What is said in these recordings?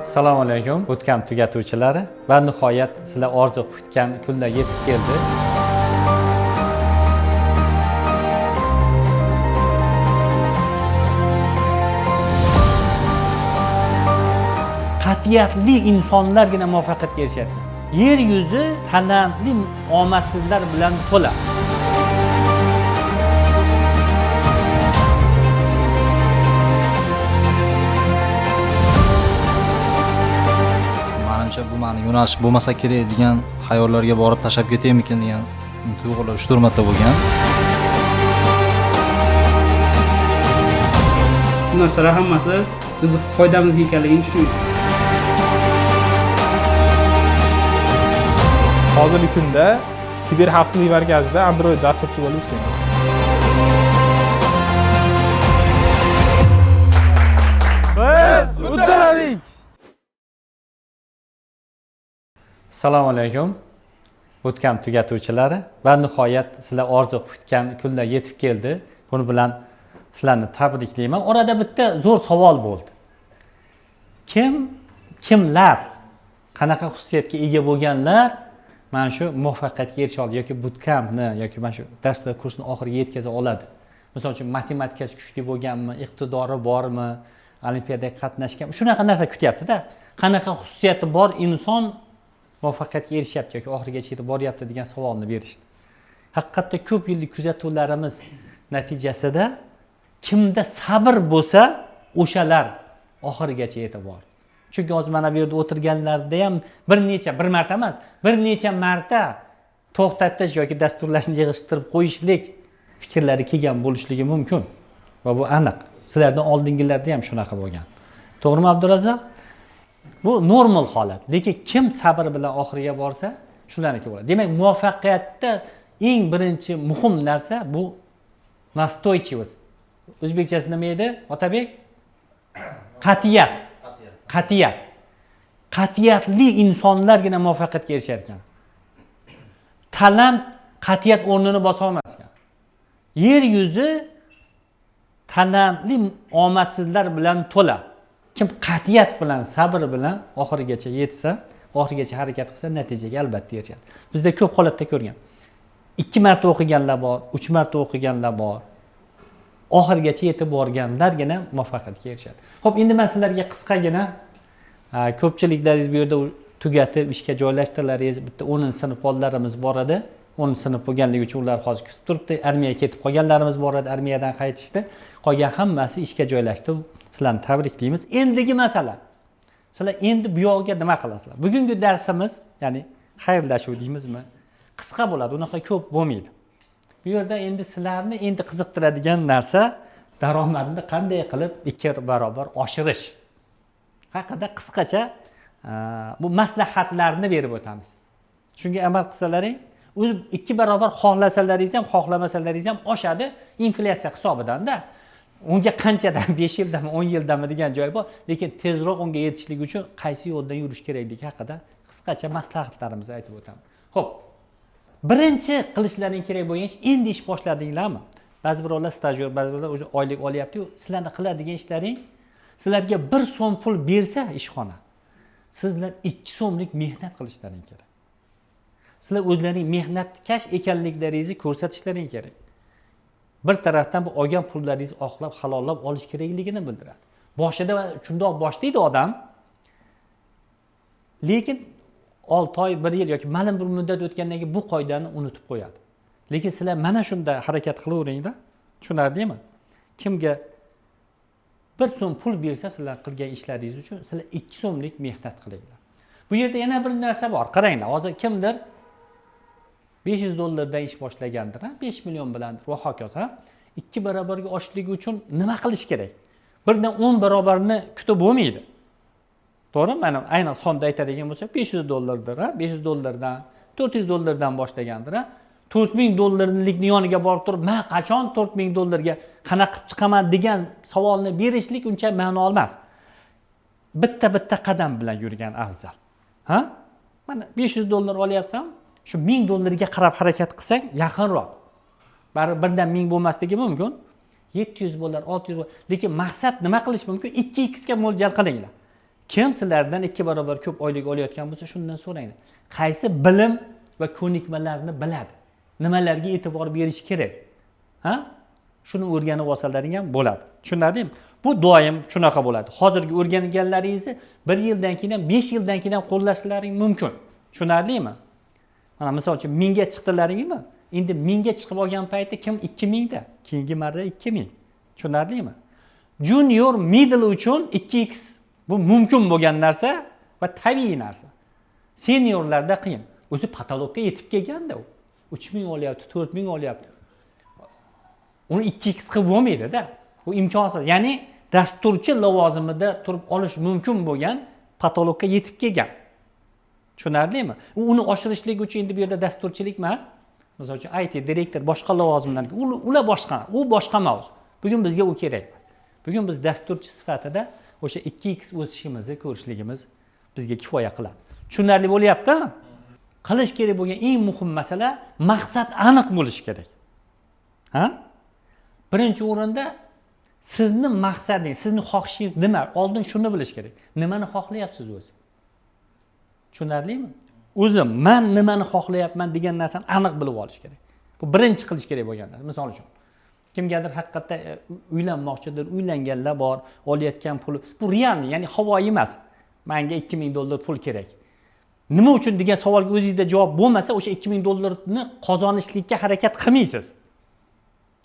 Assalomu alaykum bootcamp tugatuvchilari va nihoyat sizlar orzu kutgan kunlar yetib keldi. Qat'iyatli insonlargina muvaffaqiyatga erishadi. Yer yuzi talantli omadsizlar bilan to'la. Bu mani yo'nalish bo'lmasa kerak degan xayollarga borib tashab ketaymikin degan tuyg'ular 3-4 marta bo'lgan. Bu narsalar hammasi bizni foydamizga ekanligini tushundik. Hozirgi kunda kiber xavfsizlik markazida Android dasturchi bo'lib ishlayman. Biz uddaladik. Assalomu alaykum bootcamp tugatuvchilari va nihoyat sizlar orzu kutgan kunlar yetib keldi. Buni bilan sizlarni tabriklayman. Orada bitta zo'r savol bo'ldi. Kimlar qanaqa xususiyatga ega bo'lganlar mana shu muvaffaqiyatga erisha oladi yoki bootcampni yoki mana shu darslar kursini oxiriga yetkaza oladi. Misol uchun matematikasi kuchli bo'lganmi, iqtidori bormi, olimpiadaga qatnashgan, shunaqa narsa kutyapti-da. Qanaqa xususiyati bor inson muvaffaqiyatga erishyapti yoki oxirigacha yetib boryapti degan savolni berishdi. Haqiqatda ko'p yillik kuzatuvlarimiz natijasida kimda sabr bo'lsa, o'shalar oxirigacha yetib bordi. Chunki hozir mana bu yerda o'tirganlarda ham bir marta emas, bir necha marta to'xtatish yoki dasturlashni yig'ishtirib qo'yishlik fikrlari kelgan bo'lishligi mumkin. Va bu aniq. Sizlardan oldingilarda ham shunaqa bo'lgan. To'g'rimi Abdurazzoq? Bu normal holat. Lekin kim sabr bilan oxiriga borsa, shularniki bo'ladi. Demak, muvaffaqiyatda eng birinchi muhim narsa bu nastoychivost. O'zbekchasi nima edi? Otabek? Qat'iyat. Qat'iyat. Qat'iyatli insonlargina muvaffaqiyatga erishar ekan. Talant qat'iyat o'rnini bosa olmas ekan. Yer yuzi talantli omadsizlar bilan to'la. Kim qat'iyat bilan, sabr bilan oxirigacha yetsa, oxirigacha harakat qilsa, natijaga albatta erishadi. Bizda ko'p holatda ko'rgan. 2 marta o'qiganlar bor, 3 marta o'qiganlar bor. Oxirigacha yetib borganlargina muvaffaqiyatga erishadi. Xo'p, endi men sizlarga qisqagina ko'pchiliklaringiz bu yerda tugatib ishga joylashtirlaringiz, bitta 10-sinf bolalarimiz bor edi. 10-sinf bo'lganligi uchun ular hozir kutib turibdi. Armiyaga ketib qolganlarimiz bor edi, armiyadan qaytishdi. Qolgan hammasi ishga joylashdi. Sizlarni tabriklaymiz. Endigi masala. Sizlar endi bu yoqqa nima qilasizlar? Bugungi darsimiz, ya'ni xayrlashuv deymizmi? Qisqa bo'ladi, unaqa ko'p bo'lmaydi. Bu yerda endi sizlarni endi qiziqtiradigan narsa daromadni qanday qilib 2 barobar oshirish haqida qisqacha bu maslahatlarni berib o'tamiz. Shunga amal qilsalaring, o'z 2 barobar xohlasalaringiz ham, xohlamasalaringiz ham oshadi inflyatsiya hisobidan-da. Unga qanchadan 5 yildami, 10 yildami degan joy bor, lekin tezroq unga yetishlik uchun qaysi yo'ldan yurish kerakligi haqida qisqacha maslahatlarimizni aytib o'tamiz. Xo'p. Birinchi qilishlaring kerak bo'lgan ish, endi ish boshladinglarmi? Ba'zi birovlar stajyor, ba'zi birovlar o'zi oylik olyapti-yu, sizlarni qiladigan ishlaring sizlarga 1 so'm pul bersa ishxona, sizlar 2 so'mlik mehnat qilishlaring kerak. Sizlar o'zlaring mehnatkash ekanliklaringizni ko'rsatishlaring kerak. Bir tarafdan bu olgan pullaringizni oqlab, halollab olish kerakligini bildiradi. Boshida shundoq boshlaydi odam. Lekin 6 oy, 1 yil yoki ma'lum bir muddat o'tgandan keyin bu qoidani unutib qo'yadi. Lekin sizlar mana shunda harakat qilaveringlar. Tushunardingmi? Kimga 1 so'm pul bersa, sizlar qilgan ishlaringiz uchun sizlar 2 so'mlik mehnat qilinglar. Bu yerda yana bir narsa bor. Qaranglar, hozir kimdir $500 dan ish boshlagandir, 5 million bilan va hokazo. 2 barobarga oshishligi uchun nima qilish kerak? Birdan 10 barobarni kutib bo'lmaydi. To'g'rimi? Mana aynan sonda aytadigan bo'lsak, $500 dir, $500 dan, $400 dan boshlagandir. $4000 yoniga borib turib, "Men qachon $4000 qanaqa chiqaman?" degan savolni berishlik uncha ma'no emas. Bitta qadam bilan yurgan afzal. Ha? Mana $500 olyapsan, shu $1000 qarab harakat qilsang yaqinroq. Baribir birdan 1000 bo'lmasligi mumkin. 700 bo'lar, 600 bo'lar. Lekin maqsad nima qilish mumkin? 2x ga mo'ljal qilinglar. Kim sizlardan 2 barobar ko'p oylik olayotgan bo'lsa, shundan so'ranglar. Qaysi bilim va ko'nikmalarni biladi? Nimalarga e'tibor berish kerak? Ha? Shuni o'rganib olsalaring ham bo'ladi. Tushunarlimi? Bu doim shunaqa bo'ladi. Hozirgi o'rganganlaringizni 1 yildan keyin ham 5 yildan keyin ham qo'llashlaring mumkin. Tushunarlimi? Mana misol uchun 1000 ga chiqdilaringmi? Endi 1000 ga chiqib olgan payti kim 2000 da, keyingi marra 2000. Tushunarlimi? Junior, middle uchun 2x bu mumkin bo'lgan narsa va tabiiy narsa. Seniorlarda qiyin. O'zi patologga yetib kelganda u 3000 olyapti, 4000 olyapti. Uni 2x qilib bo'lmaydi-da. Bu imkonsiz. Ya'ni dasturchi lavozimida turib olish mumkin bo'lgan patologga yetib kelgan. Tushunarlimi? Uni oshirishlik uchun endi bu yerda dasturchilik emas. Misol uchun IT direktor boshqa lavozimlarga ular boshqa, u boshqa mavzu. Bugun bizga u kerak. Bugun biz dasturchi sifatida o'sha 2x o'sishimizni ko'rishligimiz bizga kifoya qiladi. Tushunarli bo'lyaptimi? Qilish kerak bo'lgan eng muhim masala maqsad aniq bo'lishi kerak. Ha? Birinchi o'rinda sizni maqsadingiz, sizni xohishingiz nima? Oldin shuni bilish kerak. Nimani xohlayapsiz o'zi? Tushunarlimi? O'zim men nimani xohlayapman degan narsani aniq bilib olish kerak. Bu birinchi qilish kerak bo'lgan narsa. Misol uchun kimgadir haqiqatda uylanmoqchidir, uylanganlar bor, olayotgan puli bu real, ya'ni havoyi emas. Menga 2000 dollar pul kerak. Nima uchun degan savolga o'zingizda javob bo'lmasa, o'sha 2000 dollarni qozonishlikka harakat qilmaysiz.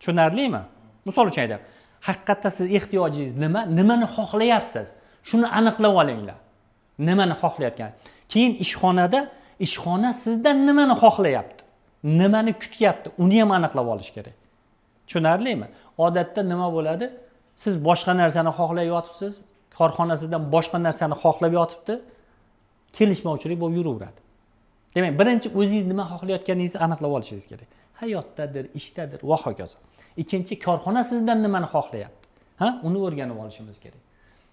Tushunarlimi? Misol uchun aytaman. Haqiqatda siz ehtiyojingiz nima? Nimani xohlayapsiz? Shuni aniqlab olinglar. Nimani xohlayotgan? Keyin ishxona sizdan nimani xohlayapti? Nimani kutyapti? Uni ham aniqlab olish kerak. Tushunarlimi? Odatda nima bo'ladi? Siz boshqa narsani xohlayapsiz, korxona sizdan boshqa narsani xohlab yotibdi, kelishmovchilik bo'lib yuraveradi. Demak, birinchi o'zingiz nima xohlayotganingizni aniqlab olishingiz kerak. Hayotdadir, ishdadir va hokazo. Ikkinchi, korxona sizdan nimani xohlayapti? Ha? Uni o'rganib olishimiz kerak.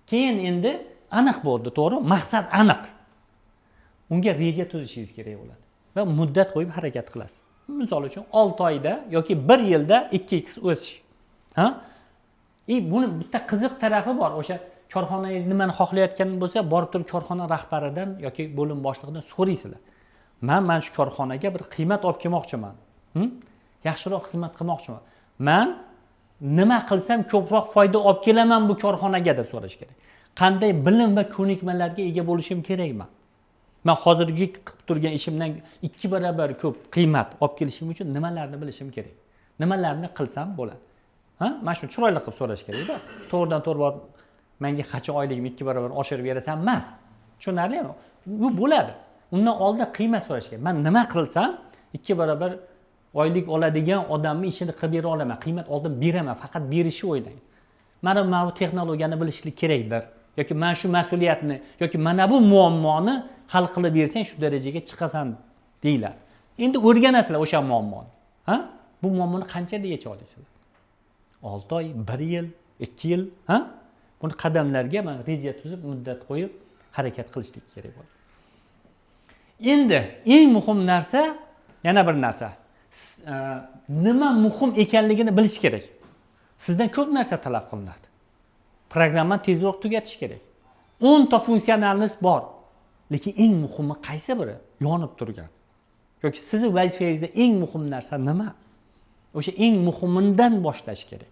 Keyin endi aniq bo'ldi, to'g'ri? Maqsad aniq. Unga reja tuzishingiz kerak bo'ladi va muddat qo'yib harakat qilasiz. Misol uchun 6 oyda yoki 1 yilda 2x o'sish. Ha? Buni bitta qiziq tarafi bor. O'sha korxonangiz nimani xohlayotganingiz bo'lsa, borib turib korxona rahbaridan yoki bo'lim boshlig'idan so'raysizlar. Men shu korxonaga bir qiymat olib kelmoqchiman. Yaxshiroq xizmat qilmoqchiman. Men nima qilsam ko'proq foyda olib kelaman bu korxonaga deb so'rash kerak. Qanday bilim va ko'nikmalarga ega bo'lishim kerakman? Men hozirgi qilib turgan ishimdan 2 barobar ko'p qiymat olib kelishim uchun nimalarni bilishim kerak? Nimalarni qilsam bo'ladi? Ha? Mana shu chiroyli qilib so'rash kerak-da. To'g'ridan to'g'ri bor, menga qancha oyligimni 2 barobar oshirib berasan emas. Tushunarlimi? Bu bo'ladi. Undan oldin qiymat so'rash kerak. Men nima qilsam 2 barobar oylik oladigan odamning ishini qilib bera olaman. Qiymat oldin beraman, faqat berishni o'ylang. Mana bu texnologiyani bilishlik kerakdir. Yoki men shu mas'uliyatni yoki mana bu muammoni hal qilib bersang shu darajaga chiqasan deylar. Endi o'rganasizlar o'sha muammoni. Ha? Bu muammoni qanchada yecha olasizlar? 6 oy, 1 yil, 2 yil, ha? Buni qadamlarga men reja tuzib, muddat qo'yib harakat qilishlik kerak bo'ladi. Endi eng muhim narsa, yana bir narsa. Nima muhim ekanligini bilish kerak. Sizdan ko'p narsa talab qilinadi. Programmani tezroq tugatish kerak. 10 ta funksionalnost bor. Lekin eng muhimi qaysi biri? Yonib turgan. Yoki sizning vazifangizda eng muhim narsa nima? O'sha eng muhimidan boshlash kerak.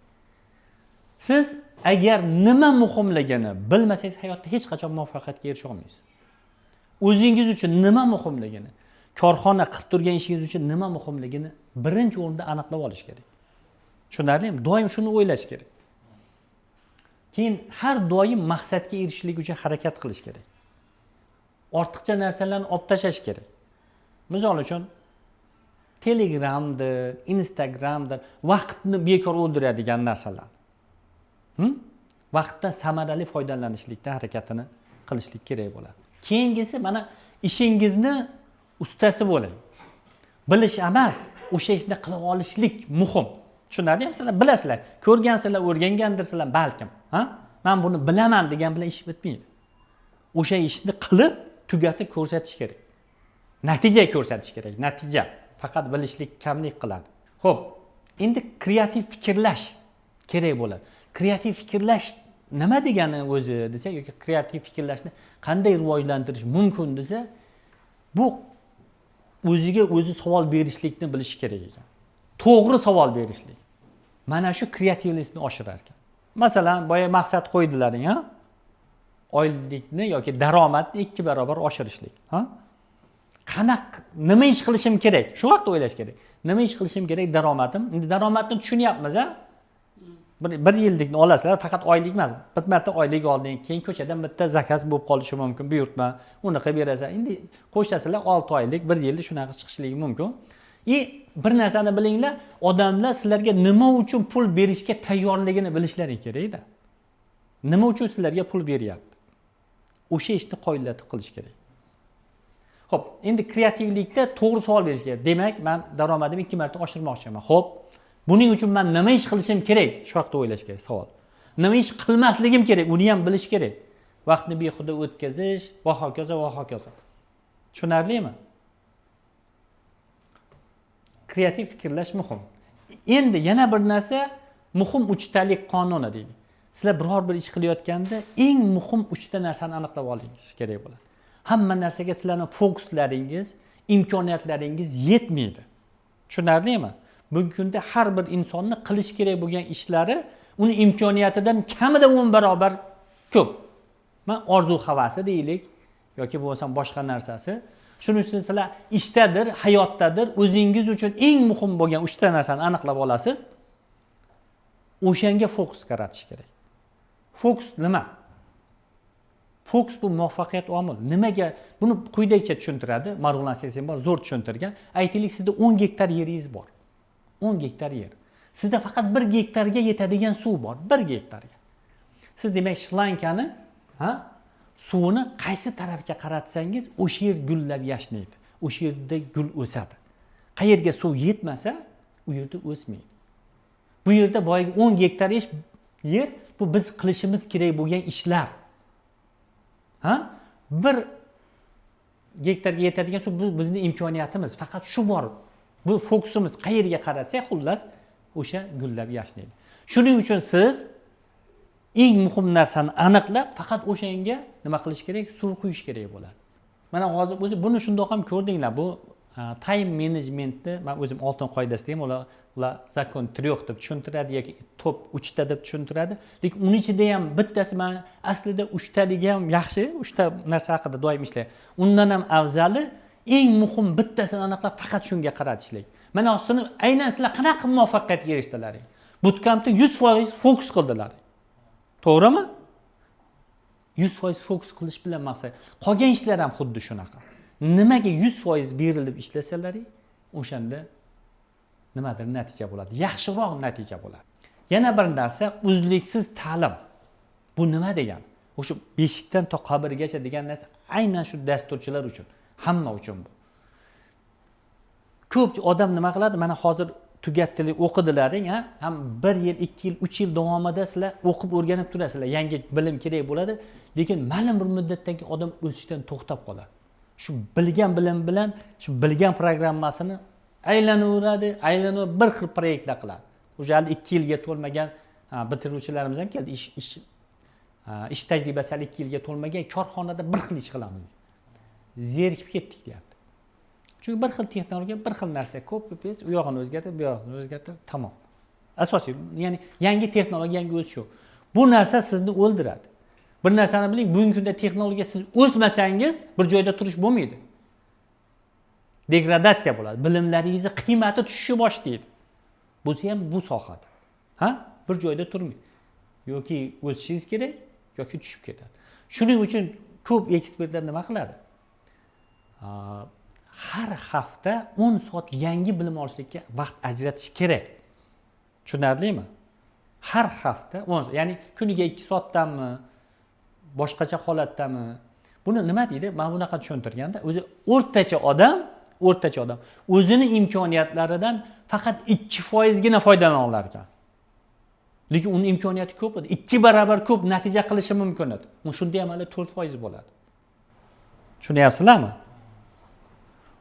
Siz agar nima muhimligini bilmasangiz hayotda hech qachon muvaffaqiyatga erisha olmaysiz. O'zingiz uchun nima muhimligini, korxona qilib turgan ishingiz uchun nima muhimligini birinchi o'rinda aniqlab olish kerak. Tushunarlimi? Doim shuni o'ylash kerak. Keyin har doim maqsadga erishishlik uchun harakat qilish kerak. Ortiqcha narsalarni olib tashlash kerak. Misol uchun Telegramdir, Instagramdir, vaqtni bekor o'ldiradigan narsalar. Vaqtdan samarali foydalanishlikda harakatini qilishlik kerak bo'ladi. Keyingisi mana ishingizni ustasi bo'ling. Bilish emas, o'sha ishni qila olishlik muhim. Tushunarlimi? Sizlar bilasizlar, ko'rgansizlar, o'rgangandirsizlar balkim, ha? Men buni bilaman degan bilan ish bitmaydi. O'sha ishni qilib tugatib ko'rsatish kerak. Natija ko'rsatish kerak. Natija faqat bilishlik kamlik qiladi. Xo'p, endi kreativ fikrlash kerak bo'ladi. Kreativ fikrlash nima degani o'zi desa yoki kreativ fikrlashni qanday rivojlantirish mumkin desa, bu o'ziga o'zi savol berishlikni bilish kerak ekan. To'g'ri savol berishlik. Mana shu kreativlikni oshirar ekan. Masalan, boya maqsad qo'ydilaring, ha? Oylikni yoki daromadni 2 barobar oshirishlik, ha? Nima ish qilishim kerak? Shu vaqtda o'ylash kerak. Nima ish qilishim kerak daromadim? Endi daromadni tushunyapmiz, ha? Bir yillikni olasizlar, faqat oylik emas. Bir marta oylik olding, keyin ko'chadan bitta zakaz bo'lib qolishi mumkin, buyurtma, uni qilib berasan. Endi qo'shasizlar 6 oylik, 1 yillik shunaqa chiqishligi mumkin. Bir narsani bilinglar, odamlar sizlarga nima uchun pul berishga tayyorligini bilishlari kerak-da. Nima uchun sizlarga pul beryapti? O'sha ishni qoyillatib qilish kerak. Xo'p, endi kreativlikda to'g'ri savol berish kerak. Demak, men daromadimni 2 marta oshirmoqchiman. Xo'p, buning uchun men nima ish qilishim kerak? Shu vaqtda o'ylash kerak savol. Nima ish qilmasligim kerak? Uni ham bilish kerak. Vaqtni behuda o'tkazish va hokazo va hokazo. Tushunarlimi? Kreativ fikrlash muhim. Endi yana bir narsa, muhim uchtalik qonuni deydi. Sizlar biror bir ish qilayotganda eng muhim 3 ta narsani aniqlab olishingiz kerak bo'ladi. Hamma narsaga sizlarning fokuslaringiz, imkoniyatlaringiz yetmaydi. Tushunarlimi? Bugungi kunda har bir insonni qilish kerak bo'lgan ishlari uni imkoniyatidan kamida 10 barobar ko'p. Men orzu havasi deylik yoki bo'lmasa boshqa narsasi. Shuning uchun sizlar ishdadir, hayotdadir, o'zingiz uchun eng muhim bo'lgan 3 ta narsani aniqlab olasiz. O'shanga fokus qaratish kerak. Fokus nima? Fokus bu muvaffaqiyat omili. Nimaga? Buni quyidagicha tushuntiradi. Marg'ulon Sesenbor zo'r tushuntirgan. Aytaylik, sizda 10 gektar yeringiz bor. 10 gektar yer. Sizda faqat 1 gektarga yetadigan suv bor, 1 gektarga. Siz demak shlankani, suvni qaysi tarafga qaratsangiz, o'sha yer gullab yashnaydi. O'sha yerda gul o'sadi. Qayerga suv yetmasa, u yerda o'smaydi. Bu yerda boyagi 10 gektar yer bu biz qilishimiz kerak bo'lgan ishlar. 1 gektarga yetadigan suv bu bizning imkoniyatimiz. Faqat shu bor. Bu fokusimiz qayerga qaratsak, xullas o'sha gullab yashnaydi. Shuning uchun siz eng muhim narsani aniqlab, faqat o'shanga nima qilish kerak? Suv quyish kerak bo'ladi. Mana hozir o'zi buni shundoq ham ko'rdinglar. Bu time managementni men o'zim oltin qoidasi deyman, ular zakon 3 deb tushuntiradi yoki top 3 ta deb tushuntiradi. Lekin uning ichida ham bittasi men aslida 3 taligi ham yaxshi, 3 ta narsa haqida doim ishlayman. Undan ham afzali eng muhim bittasini aniqlab faqat shunga qaratishlik. Mana shuni aynan sizlar qanaqa muvaffaqiyatga erishdilaring? Bootcampda 100% fokus qildilar. To'g'rimi? 100% fokus qilish bilan maqsad. Qolgan ishlar ham xuddi shunaqa. Nimaga 100% berilib ishlasalaring, o'shanda nimadir natija bo'ladi. Yaxshiroq natija bo'ladi. Yana bir narsa, uzluksiz ta'lim. Bu nima degani? O'sha beshikdan to qabrgacha degan narsa aynan shu dasturchilar uchun, hamma uchun bu. Ko'p odam nima qiladi? Mana hozir tugatdilar, o'qidilaring, ham 1 yil, 2 yil, 3 yil davomida sizlar o'qib o'rganib turasizlar. Yangi bilim kerak bo'ladi, lekin ma'lum bir muddatdan keyin odam o'sishdan to'xtab qoladi. Shu bilgan bilim bilan, shu bilgan programmasini aylanaveradi, bir xil proyektlar qiladi. O'sha 2 yilga to'lmagan bitiruvchilarimiz ham keldi. Ish tajribasi 2 yilga to'lmagan korxonada bir xil ish qilamiz. Zerikib ketdik deyapti. Chunki bir xil texnologiya, bir xil narsa, copy-paste, u yog'ini o'zgartirib, bu yog'ini o'zgartirib, tamom. Asosiy, ya'ni yangi texnologiya, yangi o'sish shu. Bu narsa sizni o'ldiradi. Bir narsani biling, bugungi kunda texnologiya siz o'smasangiz, bir joyda turish bo'lmaydi. Degradatsiya bo'ladi. Bilimlaringizni qiymati tushishni boshlaydi. Bo'lsa ham bu sohada. Bir joyda turmaydi. Yoki o'sishingiz kerak, yoki tushib ketadi. Shuning uchun ko'p ekspertlar nima qiladi? Har hafta 10 soat yangi bilim olishga vaqt ajratish kerak. Tushunarlimi? Har hafta 10 soat, ya'ni kuniga 2 soatdanmi, boshqacha holatdami? Buni nima deydi? Men bunaqa tushuntirganda, o'zi o'rtacha odam o'zini imkoniyatlaridan faqat 2% gina foydalana olar ekan. Lekin uning imkoniyati ko'p edi. 2 barobar ko'p natija qilishi mumkin edi. Shunda ham hali 4% bo'ladi. Tushunyapsizlarmi?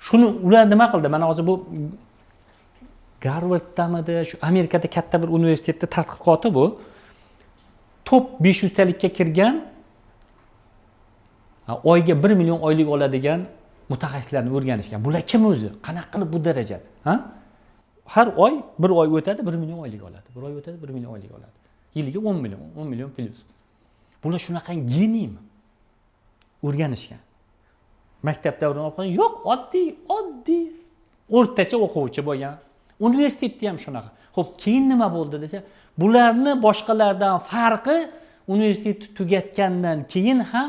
Shuni ular nima qildi? Mana hozir bu Garvarddamidi, shu Amerikada katta bir universitetda tadqiqoti bu. top 500 talikka kirgan oyga 1 million oylik oladigan mutaxassislarni o'rganishgan. Bular kim o'zi? Qanaqa qilib bu darajada? Ha? Har oy bir oy o'tadi 1 million oylik oladi. Bir oy o'tadi 1 million oylik oladi. Yiliga 10 million plus. Bular shunaqa geniymi? O'rganishgan. Maktab davrini olib qo'ygan, yo'q, oddiy o'rtacha o'quvchi bo'lgan. Universitetda ham shunaqa. Xo'p, keyin nima bo'ldi desa, bularni boshqalardan farqi universitetni tugatgandan keyin ham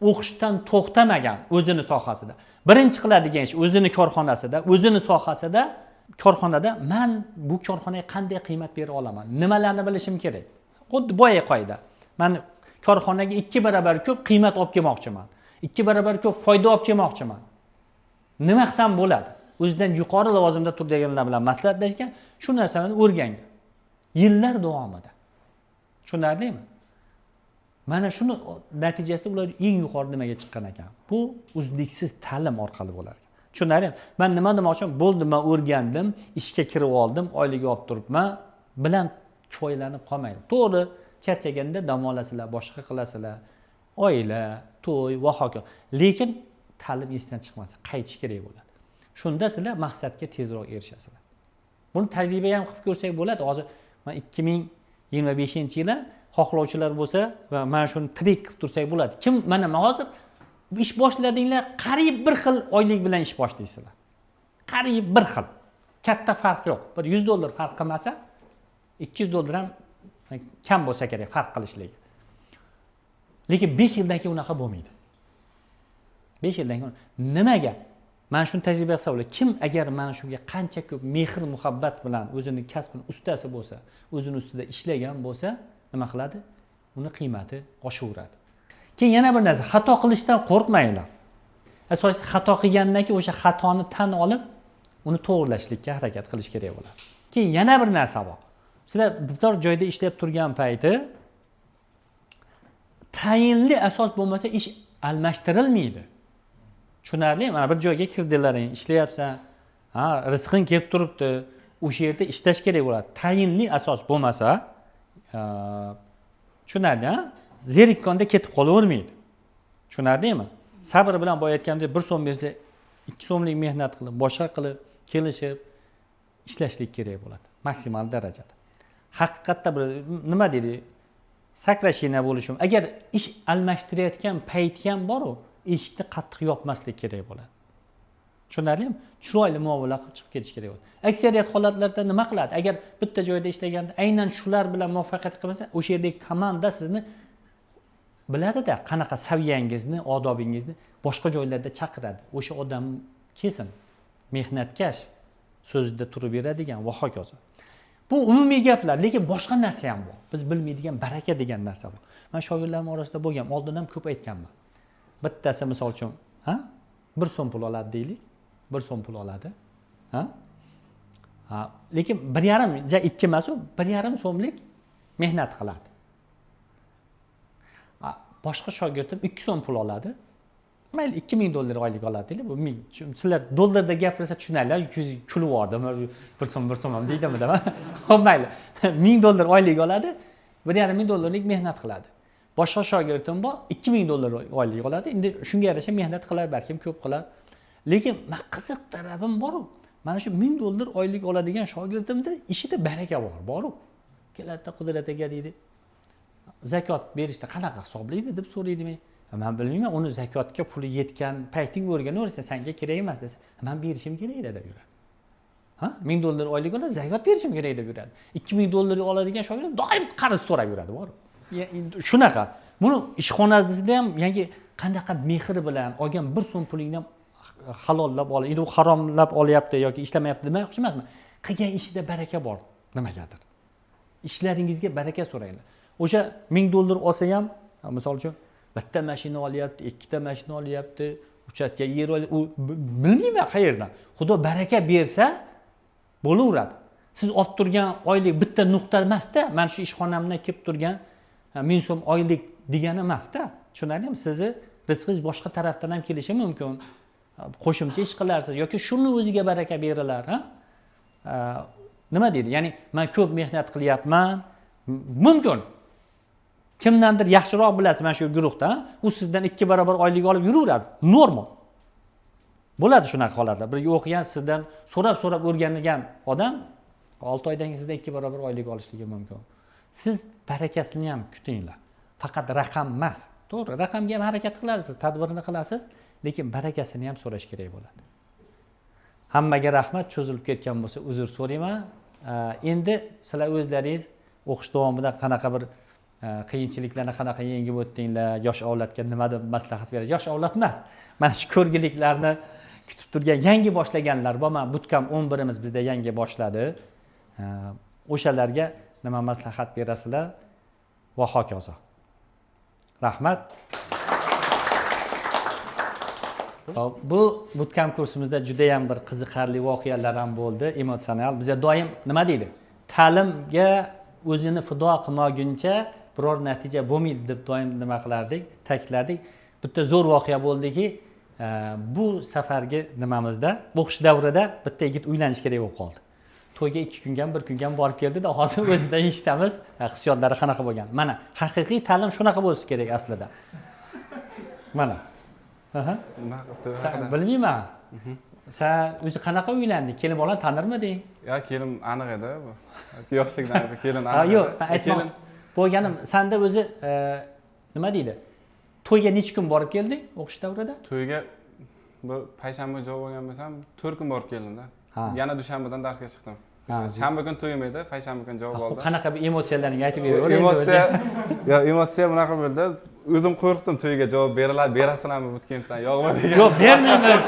o'qishdan to'xtamagan o'zini sohasida. Birinchi qiladigan ish o'zini korxonasida, o'zini sohasida, korxonada men bu korxonaga qanday qiymat bera olaman? Nimalarni bilishim kerak? Xuddi boya qoida. Men korxonaga 2 barobar ko'p qiymat olib kelmoqchiman. 2 barobar ko'p foyda olib kelmoqchiman. Nima qilsam bo'ladi? O'zidan yuqori lavozimda turadiganlar bilan maslahatlashgan, shu narsani o'rgangan. Yillar davomida. Tushunarlimi? Mana shuni natijasida ular eng yuqori nimaga chiqqan ekan. Bu uzluksiz ta'lim orqali bo'lar ekan. Tushunarlimi? Men nima demoqchiman? Bo'ldi, men o'rgandim, ishga kirib oldim, oylik olib turibman, bilan kifoyalanib qolmaydi. To'g'ri, charchaganda dam olasizlar, boshqa qilasizlar. Oila, to'y va hokazo. Lekin ta'lim esdan chiqmasa, qaytish kerak bo'ladi. Shunda sizlar maqsadga tezroq erishasizlar. Buni tajriba ham qilib ko'rsak bo'ladi. Hozir men 2025-yili xohlovchilar bo'lsa va mana shuni trik qilib tursak bo'ladi. Kim mana hozir ish boshladinglar, qariyb bir xil oylik bilan ish boshlaysizlar. Qariyb bir xil. Katta farq yo'q. Bir $100 farq qilmasa, $200 ham kam bo'lsa kerak farq qilishligi. Lekin 5 yildan keyin unaqa bo'lmaydi. 5 yildan keyin nimaga? Mana shuni tajriba qilsa bo'ladi. Kim agar mana shunga qancha ko'p mehr muhabbat bilan o'zining kasbining ustasi bo'lsa, o'zining ustida ishlagan bo'lsa, nima qiladi? Uni qiymati oshaveradi. Keyin yana bir narsa, xato qilishdan qo'rqmanglar. Asosiy xato qilgandan keyin o'sha xatoni tan olib, uni to'g'rilashlikka harakat qilish kerak bo'ladi. Keyin yana bir narsa bor. Sizlar biror joyda ishlab turgan payti tayinli asos bo'lmasa ish almashtirilmaydi. Tushunarli? Mana bir joyga kirdilaring, ishlayapsan, rizqing kelib turibdi, o'sha yerda ishlash kerak bo'ladi. Tayinli asos bo'lmasa, tushunarli, zerikkonda ketib qolavermaydi. Tushunarlimi? Sabr bilan boya aytganimdek 1 so'm bersa, 2 so'mlik mehnat qilib, boshqa qilib, kelishib ishlashlik kerak bo'ladi, maksimal darajada. Haqiqatda bir nima deydi? Sakrashina bo'lishim. Agar ish almashtirayotgan payti ham bor-ku, eshikni qattiq yopmaslik kerak bo'ladi. Tushunarlimi? Chiroyli muomala qilib chiqib ketish kerak bo'ladi. Aksariyat holatlarda nima qiladi? Agar bitta joyda ishlaganda aynan shular bilan muvaffaqiyat qilmasa, o'sha yerdagi komanda sizni biladi-da, qanaqa saviyangizni, odobingizni boshqa joylarda chaqiradi. O'sha odam kelsin, mehnatkash, so'zida turib beradigan va hokazo. Bu umumiy gaplar, lekin boshqa narsa ham bor. Biz bilmaydigan baraka degan narsa bor. Men shogirdlarim orasida bo'lgan, oldin ham ko'p aytganman. Bittasi misol uchun, 1 so'm pul oladi deylik. 1 so'm pul oladi. Lekin 1,5 ja 2 emas, 1,5 so'mlik mehnat qiladi. Boshqa shogirdim 2 so'm pul oladi. Mayli $2000 oylik oladi deylik. Bu sizlar dollarda gapirsa tushunarlar, kulib yordim. 1 so'm ham deydimi dema. Xo'p, mayli. $1000 oylik oladi, $1,500 mehnat qiladi. Boshqa shogirdim bor, $2000 oylik oladi. Endi shunga yarasha mehnat qilar, balkim ko'p qilar. Lekin men qiziq tarafim bor-ku. Mana shu $1000 oylik oladigan shogirdimda ishida baraka bor-ku. Keladi Qudrat aka deydi. Zakot berishda qanaqa hisoblaydi deb so'raydi men. Men bilmayman, uni zakotga puli yetgan payting o'rganaversa, senga kerak emas desa, men berishim kerak deb yuradi. $1000 oylik oladi, zakot berishim kerak deb yuradi. $2000 oladigan shogird doim qarz so'rab yuradi, bor. Shunaqa. Buni ishxonasida ham yangi qanaqa mehr bilan olgan 1 so'm pulingni ham halollab olib, endi u haromlab olyapti yoki ishlamayapti demoqchi emasman. Qilgan ishida baraka bor, nimagadir. Ishlaringizga baraka so'ranglar. O'sha $1000 olsa ham, misol uchun bitta mashina olyapti, 2 ta mashina olyapti, uchastka yer olyapti, u bilmayman qayerdan. Xudo baraka bersa bo'laveradi. Siz olib turgan oylik bitta nuqta emas-da, men shu ishxonamdan kelib turgan 1000 so'm oylik degani emas-da. Tushunarlimi? Sizni rizqingiz boshqa tarafdan ham kelishi mumkin. Qo'shimcha ish qilarsiz yoki shuni o'ziga baraka berilar, nima deydi? Ya'ni men ko'p mehnat qilyapman, mumkin. Kimdandir yaxshiroq bilasiz mana shu guruhda, u sizdan 2 barobar oylik olib yuraveradi. Normal. Bo'ladi shunaqa holatlar. Birga o'qigan, sizdan so'rab o'rgangan odam 6 oydan keyin sizdan 2 barobar oylik olishligi mumkin. Siz barakasini ham kutinglar. Faqat raqam emas. To'g'ri, raqamga ham harakat qilasiz, tadbirini qilasiz, lekin barakasini ham so'rash kerak bo'ladi. Hammaga rahmat, cho'zilib ketgan bo'lsa uzr so'rayman. Endi sizlar o'zlaringiz o'qish davomida qanaqa bir qiyinchiliklarni qanaqa yengib o'tdinglar, yosh avlodga nima deb maslahat berasiz? Yosh avlod emas. Mana shu ko'rgiliklarni kutib turgan yangi boshlaganlar bor. Mana Bootcamp 11imiz bizda yangi boshladi. O'shalarga nima maslahat berasizlar va hokazo. Rahmat. Bu Bootcamp kursimizda juda ham bir qiziqarli voqealar ham bo'ldi, emotsional. Bizga doim nima deydi? Ta'limga o'zini fido qilmaguncha biror natija bo'lmaydi deb doim nima qilardik, ta'kidlardik. Bitta zo'r voqea bo'ldiki, bu safargi nimamizda o'qish davrida bitta yigit uylanish kerak bo'lib qoldi. To'yga 2 kunga, 1 kunga borib keldi-da, hozir o'zidan eshitamiz, hissiyotlari qanaqa bo'lgan. Mana haqiqiy ta'lim shunaqa bo'lsa kerak aslida. Mana. Aha. Bilmayman. Sen o'zi qanaqa uylanding? Kelin bola tanirmiding? Ya kelin aniq edi bu. Yoshlikdan kelin aniq edi. Yo'q, aytmoq bo'lganim, senda o'zi nima deydi? To'yga necha kun borib kelding o'qish davrida? To'yga bir payshanba javob olgan bo'lsam, 4 kun borib keldim-da. Yana dushanbadan darsga chiqdim. Shanba kun to'yim edi, payshanba kun javob oldim. Qanaqa bir emotsiyalaringni aytib beraver. Emotsiya bunaqa bo'ldi. O'zim qo'rqdim to'yga javob berasizlarmi Bootcampdan yo'qmi degan. Yo'q, bermaymiz.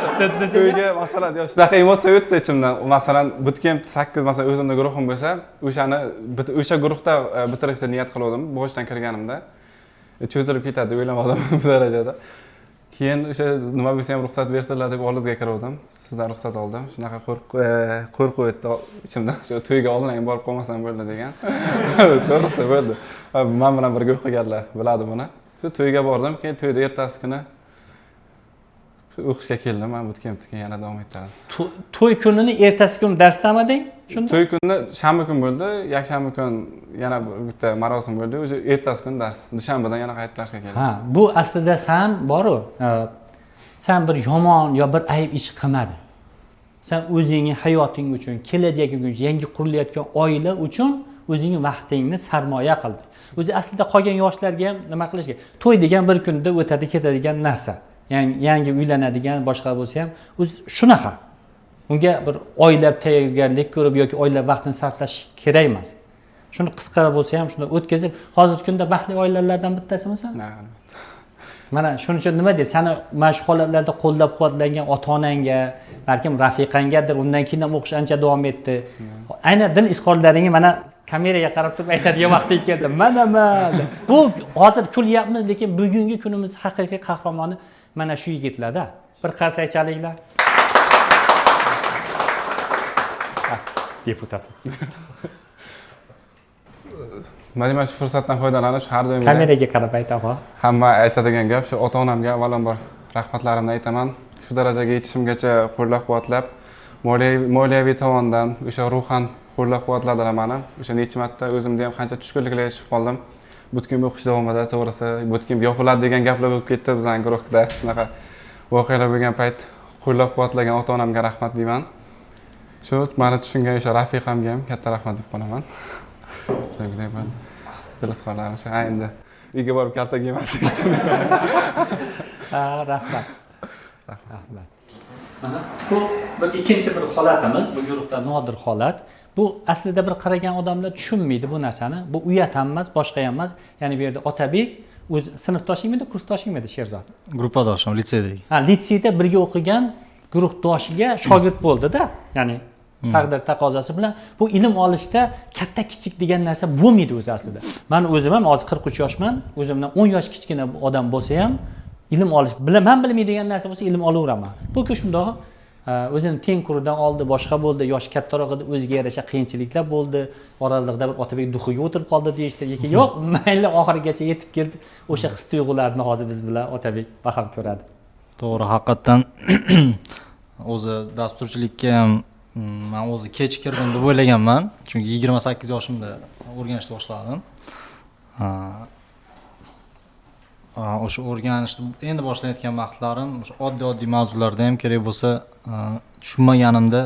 To'yga masalan, shunaqa emotsiya o'tdi ichimdan. Masalan, Bootcamp 8 masalan o'zimning guruhim bo'lsa, o'sha guruhda bitirishga niyat qilgandim, boshdan kirganimda. Cho'zilib ketadi o'ylamadim bu darajada. Keyin o'sha nima bo'lsa ham ruxsat bersinlar deb oldizga kirdim. Sizdan ruxsat oldim. Shunaqa qo'rquv o'tdi ichimdan. Shu to'yga oldin borib qolmasam bo'ldi degan. To'g'risi bo'ldi. Men bilan birga o'qiganlar biladi buni. Shu to'yga bordim, keyin to'yda ertasi kuni o'qishga keldim. Men Bootcampga yana davom ettirdim. To'y kunini ertasi kun darsdamiding? Shunda? To'y kuni shanba kun bo'ldi, yakshanba kun yana bitta marosim bo'ldi. O'sha ertasi kun dars. Dushanbadan yana qaytib darsga keldim. Ha, bu aslida sen boru, sen bir yomon yo bir ayb ish qilmading. Sen o'zingning hayoting uchun, kelajaging uchun, yangi qurilayotgan oila uchun o'zingning vaqtingni sarmoya qilding. O'zi aslida qolgan yoshlarga ham nima qilish kerak? To'y degan bir kunda o'tadi ketadigan narsa. Yangi uylanadigan boshqa bo'lsa ham o'zi shunaqa. Unga bir oylab tayyorgarlik ko'rib yoki oylab vaqtini sarflash kerak emas. Shuni qisqa bo'lsa ham shuni o'tkazib, hozirgi kunda baxtli oilalardan bittasisan? Ha. Mana shuning uchun nima deydi? Seni mana shu holatlarda qo'llab-quvvatlagan ota-onangga, balkim rafiqanggadir, undan keyin ham o'qish ancha davom etdi. Aynan dil izhorlaringni mana kameraga qarab turib aytadigan vaqti keldi. Mana. Bu hozir kulyapmiz, lekin bugungi kunimiz haqiqiy qahramoni mana shu yigitlarda. Bir qarsak chalinglar. Deputat. Mana shu fursatdan foydalanib har doim Kameraga qarab aytaman. hamma aytadigan gap shu ota-onamga avvalambor rahmatlarimni aytaman. Shu darajaga yetishimgacha qo'llab-quvvatlab, moliyaviy tomondan o'sha ruhan qo'llab-quvvatladilar meni. O'sha necha marta o'zimda ham qancha tushkunliklarga tushib qoldim. Bootcamp o'qish davomida to'g'risi Bootcamp yopiladi degan gaplar bo'lib ketdi bizning guruhda. Shunaqa voqealar bo'lgan payt qo'llab-quvvatlagan ota-onamga rahmat deyman. Shu meni tushungan o'sha rafiqamga ham katta rahmat deb qolaman. Tabriklayman. Tilsqorlarim shu endi uyga borib kaltak yemaslik uchun. Rahmat. Rahmat. Mana bu bir ikkinchi bir holatimiz, bu guruhda nodir holat. Bu aslida bir qaragan odamlar tushunmaydi bu narsani. Bu uyat ham emas, boshqa ham emas. Ya'ni bu yerda Otabek o'z sinfdoshingmidi, kursdoshingmidi Sherzod? Gruppadoshim litseydagi. Ha, litseyda birga o'qigan guruhdoshiga shogird bo'ldi-da. Ya'ni taqdir taqozosi bilan bu ilm olishda katta kichik degan narsa bo'lmaydi o'zi aslida. Men o'zim ham hozir 43 yoshman, o'zimdan 10 yosh kichkina odam bo'lsa ham ilm olish bilaman bilmaydigan narsa bo'lsa ilm olaveraman. Bu shundoq o'zini tengquridan oldi, boshqa bo'ldi, yoshi kattaroq edi, o'ziga yarasha qiyinchiliklar bo'ldi. Oralig'ida bir Otabek duxiga o'tirib qoldi deyishdi. Lekin yo'q, mayli oxirigacha yetib keldi. O'sha his-tuyg'ularni hozir biz bilan Otabek baham ko'radi. To'g'ri, haqiqatan o'zi dasturchilikka ham men o'zi kech kirdim deb o'ylaganman. Chunki 28 yoshimda o'rganishni boshladim. o'sha o'rganishni endi boshlayotgan vaqtlarim o'sha oddiy mavzularda ham kerak bo'lsa tushunmaganimda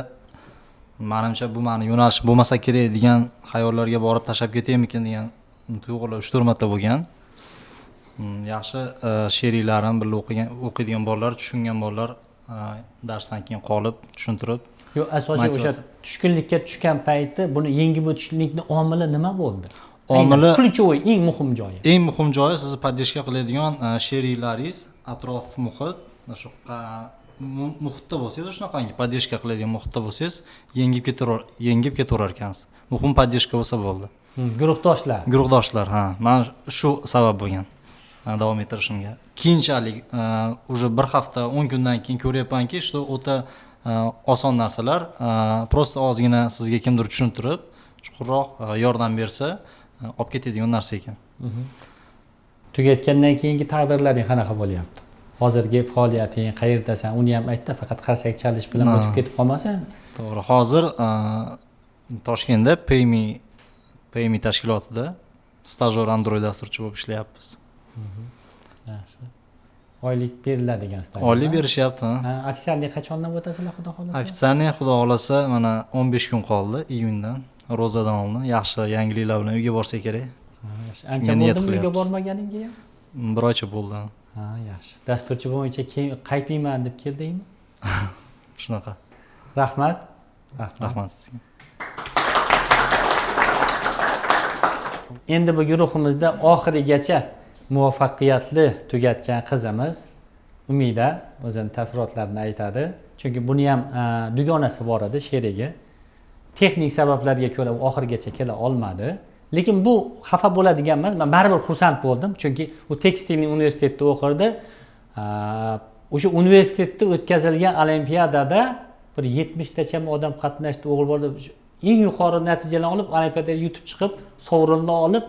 menimcha bu mani yo'nalish bo'lmasa kerak degan xayollarga borib tashlab ketaymikin degan tuyg'ular 3-4 marta bo'lgan. Yaxshi she'rlarim birga o'qiydigan bolalar, tushungan bolalar darsdan keyin qolib tushuntirib. Yo'q, asosiy o'sha tushkunlikka tushgan payti buni yengib o'tishlikni omili nima bo'ldi? Omili ключевой, eng muhim joyi. Eng muhim joyi sizni podдержка qiladigan she'rlaringiz, atrof muhit, shu muhitda bo'lsangiz, shunaqangi podдержка qiladigan muhitda bo'lsangiz, yengib ketaverar ekansiz. Muhim podдержка bo'lsa bo'ldi. Guruhdoshlar. Guruhdoshlar, ha. Men shu sabab bo'lgan davom ettirishimga. Keyinchalik уже bir hafta 10 kundan keyin ko'ryapmanki, что o'ta oson narsalar, просто ozgina sizga kimdir tushuntirib, chuqurroq yordam bersa, olib ketadigan narsa ekan. Tugatgandan keyingi taqdirlaring qanaqa bo'lyapti? Hozirgi faoliyating qayerdasan? Uni ham aytda, faqat qarsak chalish bilan o'tib ketib qolmasan. To'g'ri. Hozir Toshkentda PayMe tashkilotida stajyor Android dasturchi bo'lib ishlayapmiz. Yaxshi. Oylik beriladigan stajyor. Oylik berishyapti. Ofitsiallik qachondan o'tasizlar, xudo xolasa? Ofitsiallik xudo xolasa mana 15 kun qoldi iyundan. Ro'zadan oldin yaxshi yangiliklar bilan uyga borsa kerak. Ancha bo'ldimi uyga bormaganingga ham? Bir oycha bo'ldi. Ha, yaxshi. Dasturchi bo'yicha qaytmayman deb keldingmi? Shunaqa. Rahmat. Rahmat sizga. Endi bu guruhimizda oxirigacha muvaffaqiyatli tugatgan qizimiz Umida o'zining taassurotlarini aytadi. Chunki buni ham dugonasi bor edi she'riga. Texnik sabablarga ko'ra u oxirigacha kela olmadi. Lekin bu xafa bo'ladigan emas. Men baribir xursand bo'ldim, chunki u tekstilning universitetida o'qirdi. O'sha universitetda o'tkazilgan olimpiadada bir 70 tachami odam qatnashdi, o'g'il bola eng yuqori natijalarni olib, olimpiadaga yutib chiqib, sovrinlar olib,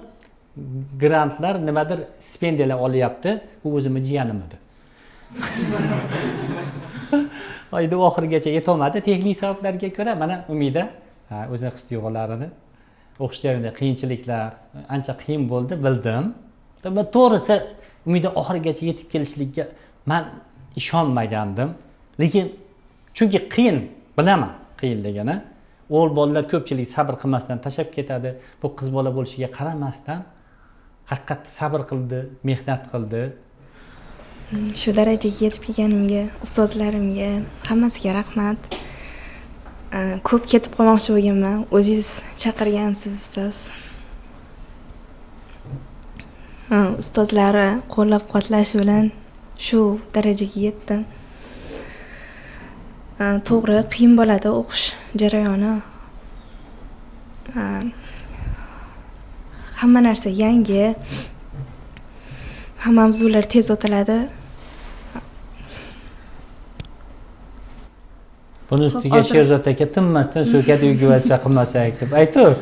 grantlar, nimadir stipendiyalar olyapti. U o'zimning jiyanim edi. Oyda oxirigacha yetolmadi. Texnik sabablarga ko'ra mana Umida o'zining his-tuyg'ularini o'qish jarayonida qiyinchiliklar ancha qiyin bo'ldi, bildim. To'g'risi Umida oxirigacha yetib kelishlikka men ishonmagandim. Lekin chunki qiyin, bilaman qiyinligini. O'g'il bolalar ko'pchilik sabr qilmasdan tashab ketadi. Bu qiz bola bo'lishiga qaramasdan haqiqatda sabr qildi, mehnat qildi. Shu darajaga yetib kelganimga, ustozlarimga, hammasiga rahmat. Ko'p ketib qolmoqchi bo'lganman. O'zingiz chaqirgansiz ustoz. Ustozlari qo'llab-quvvatlashi bilan shu darajaga yetdim. To'g'ri, qiyin bo'ladi o'qish jarayoni. Hamma narsa yangi. Hamma mavzular tez o'tiladi. Buni ustiga Sherzod aka tinmasdan so'kadi uyga vazifa qilmasak deb aytib.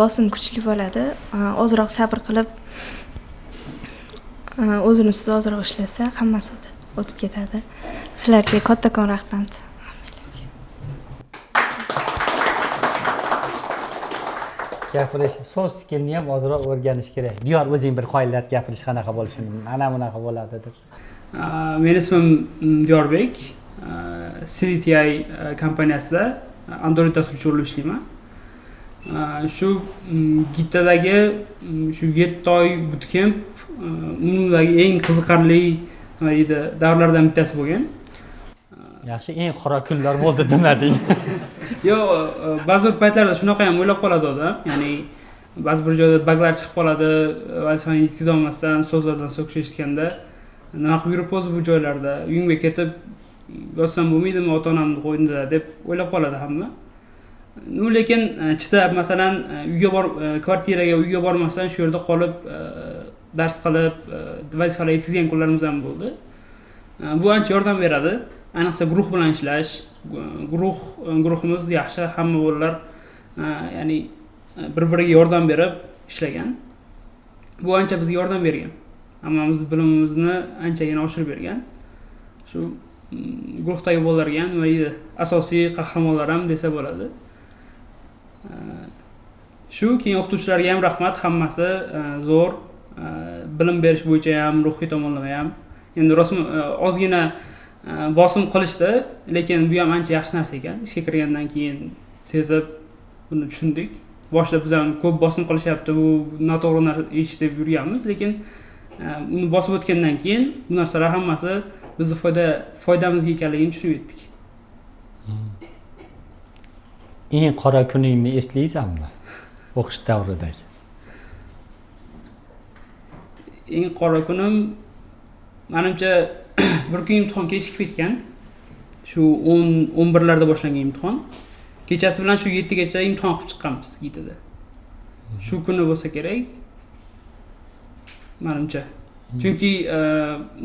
Bosim kuchli bo'ladi. Ozroq sabr qilib, o'zini ustida ozroq ishlasa, hammasi o'tib ketadi. Sizlarga kattakon rahmat. Gapirish, soft skillni ham ozroq o'rganish kerak. Diyor, o'zing bir qoidat gapirish qanaqa bo'lishini, ana bunaqa bo'ladi deb. Meni ismim Diyorbek. CDTI kompaniyasida Android dasturchi bo'lib ishlayman. Shu Gitdagi shu 7 oy bootcamp umumdagi eng qiziqarli nima deydi, davrlardan bittasi bo'lgan. Yaxshi, eng qora kunlar bo'ldi demading. Yo'q, ba'zi bir paytlarda shunaqa ham o'ylab qoladi odam. Ya'ni ba'zi bir joyda baglar chiqib qoladi, vazifani yetkiza olmasdan, so'zlardan so'kish eshitganda nima qilib yurib o'zi bu joylarda uyimga ketib yotsam bo'lmaydimi, ota-onamni qo'ynida deb o'ylab qoladi hamma. Lekin chidab, masalan, kvartiraga uyga bormasdan shu yerda qolib dars qilib, vazifalar yetkazgan kunlarimiz ham bo'ldi. Bu ancha yordam beradi. Ayniqsa guruh bilan ishlash, guruhimiz yaxshi, hamma bolalar ya'ni bir-biriga yordam berib ishlagan. Bu ancha bizga yordam bergan. Hammamiz bilimimizni anchagina oshirib bergan. Shu guruhdagi bolalarga ham nima deydi, asosiy qahramonlar ham desa bo'ladi. Shu keyin o'qituvchilarga ham rahmat, hammasi zo'r, bilim berish bo'yicha ham, ruhiy tomonlama ham. Endi rostmi ozgina bosim qilishdi, lekin bu ham ancha yaxshi narsa ekan. Ishga kirgandan keyin sezib, buni tushundik. Boshida biz ham ko'p bosim qilishyapti, bu noto'g'ri narsa ish deb yurganmiz, lekin uni bosib o'tgandan keyin bu narsalar hammasi bizni foydamizga ekanligini tushunib yetdik. Eng qora kuningni eslaysanmi? O'qish davridagi. Eng qora kunim menimcha bir kun imtihon kechikib ketgan. Shu 11larda boshlangan imtihon. Kechasi bilan shu 7gacha imtihon qilib chiqqanmiz Yitada. Shu kuni bo'lsa kerak. Menimcha. Chunki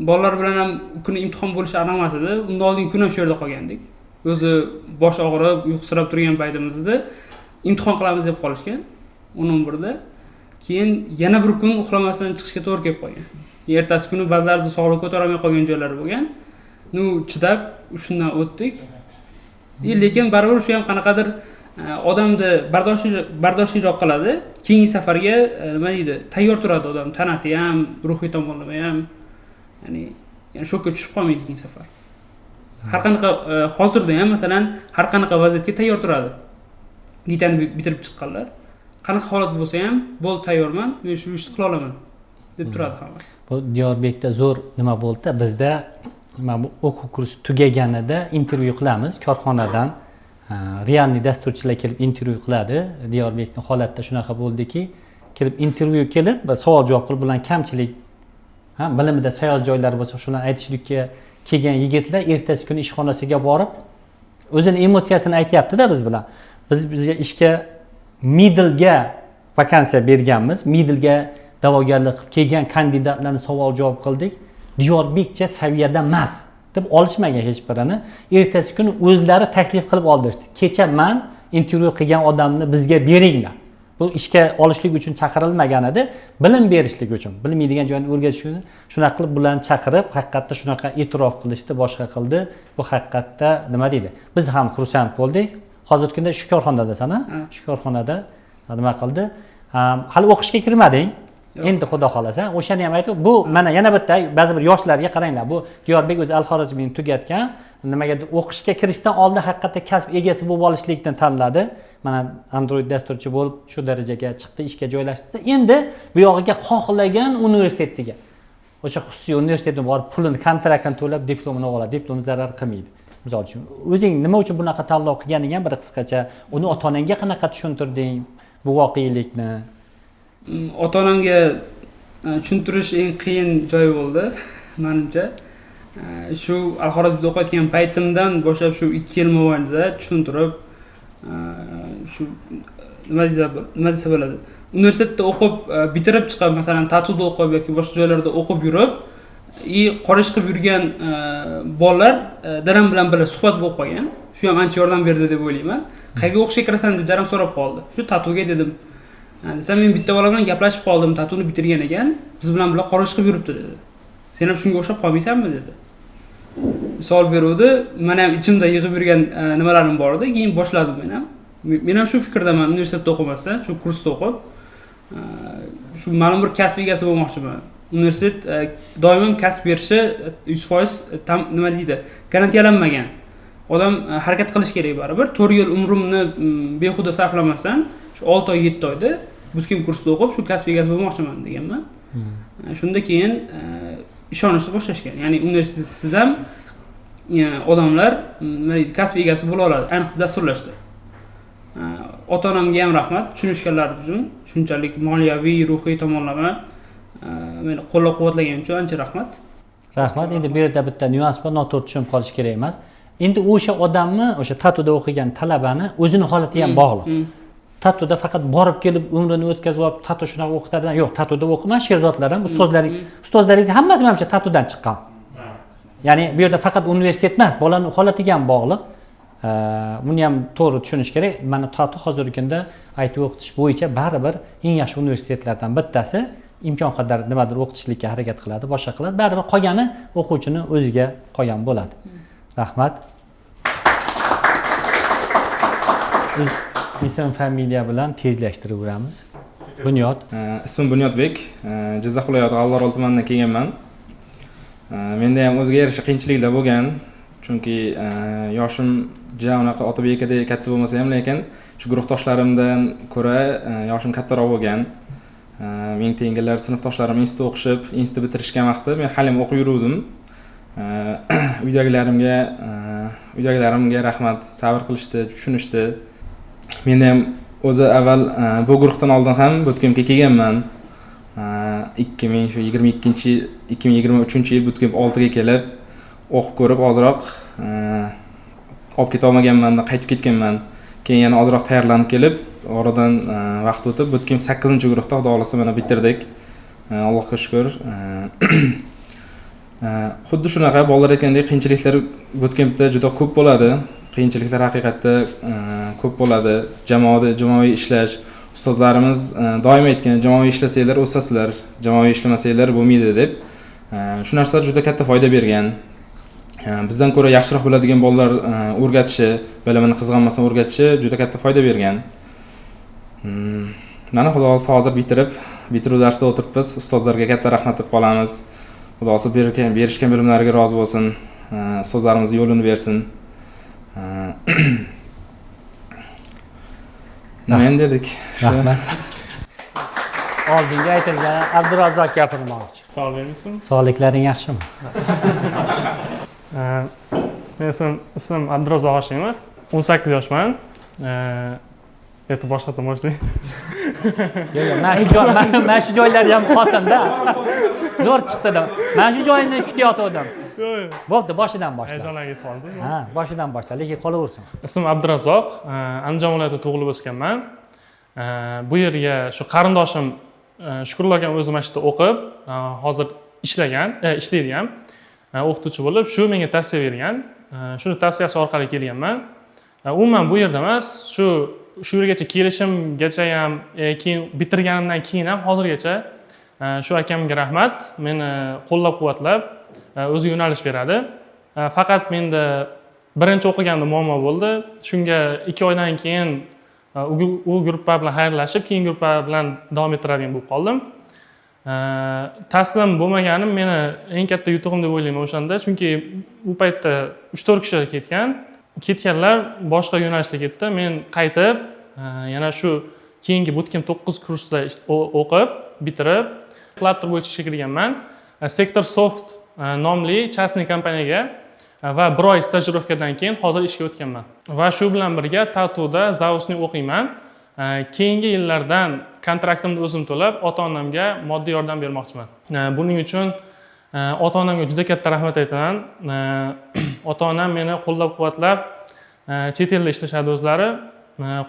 bolalar bilan ham kuni imtihon bo'lishi aniq emas edi. Undan oldingi kun ham shu yerda qolgandik. O'zi bosh og'rib, uyqusirab turgan paytimizda imtihon qilamiz deb qolishgan 11da. Keyin yana bir kun uxlamasdan chiqishga to'g'ri kelib qolgan. Ertasi kuni ba'zilarida sog'liq ko'tarolmay qolgan joylari bo'lgan. Nu chidab shundan o'tdik. Lekin baribir shu ham qanaqadir odamni bardoshliroq qiladi. Keyingi safarga nima deydi, tayyor turadi odam, tanasi ham, ruhiy tomonlama ham. Ya'ni shokka tushib qolmaydi keyingi safar. Har qanaqa hozirda ham masalan har qanaqa vaziyatga tayyor turadi. Gitani bitirib chiqqanlar. Qanaqa holat bo'lsa ham, bo'l tayyorman, men shu ishni qila olaman deb turadi hammasi. Bu Diyorbekda zo'r nima bo'ldi? Bizda mana bu o'quv kursi tugaganida intervyu qilamiz korxonadan. Realniy dasturchilar kelib intervyu qiladi. Diyorbekning holatda shunaqa bo'ldiki, kelib intervyu kelib savol javob qilib bilan kamchilik, bilimida sayoz joylari bo'lsa, shularni aytishlikka kelgan yigitlar ertasi kuni ishxonasiga borib o'zini emotsiyasini aytyapti-da biz bilan. Bizga ishga middle'ga vakansiya berganmiz. Middle'ga da'vogarlik qilib kelgan kandidatlarni savol javob qildik. Diyorbekcha saviyada emas deb olishmagan hech birini. Ertasi kuni o'zlari taklif qilib oldirdi. Kecha men intervyu qilgan odamni bizga beringlar. Bu ishga olishlik uchun chaqirilmagan edi, bilim berishlik uchun, bilmaydigan joyni o'rgatish uchun shunaqa qilib bularni chaqirib, haqiqatda shunaqa e'tirof qilishdi, boshqa qildi. Bu haqiqatda nima deydi? Biz ham xursand bo'ldik. Hozirgi kunda shu korxonadasan, shu korxonada nima qildi? Hali o'qishga kirmading. Endi xudo xolasa, o'shani ham aytib, bu mana yana bitta ba'zi bir yoshlarga qaranglar. Bu Diyorbek o'zi Al-Xorazmiyni tugatgan, nimagadir o'qishga kirishdan oldin haqiqatda kasb egasi bo'lib olishlikdan tanladi. Mana Android dasturchi bo'lib shu darajaga chiqdi, ishga joylashdi. Endi bu yog'iga xohlagan universitetiga, o'sha xususiy universitetga borib pulini, kontraktini to'lab diplomini oladi. Diplom zarar qilmaydi. Misol uchun, o'zing nima uchun bunaqa tanlov qilganing ham bir qisqacha, uni ota-onangga qanaqa tushuntirding bu voqelikni? Ota-onamga tushuntirish eng qiyin joy bo'ldi, menimcha. Shu Al-Xorazmda o'qiyotgan paytimdan boshlab shu 2 yil mobaynida tushuntirib, shu nima desa bo'ladi. Universitetda o'qib, bitirib chiqib, masalan, Tatuda o'qib yoki boshqa joylarda o'qib yurib, qorish qilib yurgan bolalar dadam bilan birga suhbat bo'lib qolgan. Shu ham ancha yordam berdi deb o'ylayman. Qayerga o'qishga kirasan deb dadam so'rab qoldi. Shu Tatuga dedim. Desam, men bitta bola bilan gaplashib qoldim, Tatuni bitirgan ekan, biz bilan birga qorish qilib yuribdi dedi. Sen ham shunga o'xshab qolmaysanmi dedi. Savol beruvdi, men ham ichimda yig'ib yurgan nimalarim bor edi, keyin boshladim men ham. Men ham shu fikrdaman, universitetda o'qimasdan, shu kursda o'qib, shu ma'lum bir kasb egasi bo'lmoqchiman. Universitet doim kasb berishi 100% nima deydi, garantiyalanmagan. Odam harakat qilish kerak baribir. 4 yil umrimni behuda sarflamasdan, shu 6 oy, 7 oyda Buskim kursda o'qib, shu kasb egasi bo'lmoqchiman deganman. Shunda keyin ishonishni boshlashgan. Ya'ni universitetsiz ham odamlar nima deydi, kasb egasi bo'la oladi, ayniqsa dasturlashda. Ota-onamga ham rahmat, tushunishganlari uchun, shunchalik moliyaviy, ruhiy tomonlama meni qo'llab-quvvatlagan uchun ancha rahmat. Rahmat. Endi bu yerda bitta nyuans bor, noto'g'ri tushunib qolish kerak emas. Endi o'sha odamni, o'sha Tatuda o'qigan talabani o'zini holatiga ham bog'liq. Tatuda faqat borib kelib umrini o'tkazib olib, Tatu shunaqa o'qitadigan, yo'q, Tatuda o'qimas, sherzodlar ham, ustozlaringiz hammasi menimcha Tatudan chiqqan. Ya'ni bu yerda faqat universitet emas, bolaning holatiga ham bog'liq. Buni ham to'g'ri tushunish kerak. Mana Tatu hozirgi kunda aytib o'qitish bo'yicha baribir eng yaxshi universitetlardan bittasi. Imkon qadar nimadir o'qitishlikka harakat qiladi, boshqa qiladi. Baribir qolgani o'quvchini o'ziga qolgan bo'ladi. Rahmat. Ism familiya bilan tezlashtirib o'ramiz. Bunyod. Ismim Bunyodbek. Jizzax viloyati G'allaorol tumanidan kelganman. Menda ham o'ziga yarasha qiyinchiliklar bo'lgan. Chunki yoshim juda unaqa Otabekdek katta bo'lmasa ham, lekin shu guruhdoshlarimdan ko'ra yoshim kattaroq bo'lgan. Men tengilar sinfdoshlarim institutda o'qishib, institut bitirishgan vaqtda men hali ham o'qib yuruvdim. Uydagilarimga rahmat, sabr qilishdi, tushunishdi. Men ham o'zi avval bu guruhdan oldin ham bootcampga kelganman. 2023 yil bootcamp 6 ga kelib o'qib ko'rib ozroq olib keta olmaganman, qaytib ketganman. Keyin yana ozroq tayyorlanib kelib, oradan vaqt o'tib bootcamp 8-guruhda xudo xolasa mana bitirdik. Allohga shukr. Xuddi shunaqa bolalar aytgandek qiyinchiliklar bootcampda juda ko'p bo'ladi. Qiyinchiliklar haqiqatda ko'p bo'ladi. Jamoaviy ishlash, ustozlarimiz doim aytgan, jamoaviy ishlasanglar o'sasizlar, jamoaviy ishlamasanglar bo'lmaydi deb. Shu narsalar juda katta foyda bergan. Bizdan ko'ra yaxshiroq biladigan bolalar o'rgatishi, bilimini qizg'anmasdan o'rgatishi juda katta foyda bergan. Mana xudo xolasa hozir bitiruv darsida o'tiribmiz. Ustozlarga katta rahmat deb qolamiz. Xudo xolasa berishgan bilimlariga rozi bo'lsin. Ustozlarimiz yo'lini bersin. Nima endi dedik? Rahmat. Oldinga aytilgan Abdurazzoq gapirmoqchi. Savol bermaysizmi? Sog'liklaring yaxshimi? Men ismim Abdurazzoq Hoshimov, 18 yoshman. Boshqatdan boshlayman. Yo'q, men shu joylarga ham xosamda. Zo'r chiqsa-da. Men shu joyini kutayotgandim. Bo'pti, boshidan boshla. Hayajonlarga yetib qoldim. Ha, boshidan boshla, lekin qolaversin. Ismim Abdurazzoq, Andijon viloyatida tug'ilib o'sganman. Bu yerga shu qarindoshim Shukurullo akam o'zi mana shu yerda o'qib, hozir ishlaydi ham. O'qituvchi bo'lib, shu menga tavsiya bergan. Shuni tavsiyasi orqali kelganman. Umuman bu yerda emas, shu yergacha kelishimgacha ham, keyin bitirganimdan keyin ham hozirgacha shu akamga rahmat. Meni qo'llab-quvvatlab, o'zi yo'nalish beradi. Faqat menda birinchi o'qiganimda muammo bo'ldi. Shunga 2 oydan keyin u gruppa bilan xayrlashib, keyin gruppa bilan davom ettiradigan bo'lib qoldim. Taslim bo'lmaganim meni eng katta yutug'im deb o'ylayman o'shanda, chunki u paytda 3-4 kishi ketganlar boshqa yo'nalishga ketdi. Men qaytib, yana shu keyingi bootcamp 9 kursda o'qib, bitirib, Flutter bo'yicha ishga kirganman. Sektor Soft nomli частный kompaniyaga va 1 oy stajirovkadan keyin hozir ishga o'tganman. Va shu bilan birga Tatuda zausni o'qiyman. Keyingi yillardan kontraktimni o'zim to'lab, ota-onamga moddiy yordam bermoqchiman. Buning uchun ota-onamga juda katta rahmat aytaman. Ota-onam meni qo'llab-quvvatlab, chet elda ishlashadi o'zlari,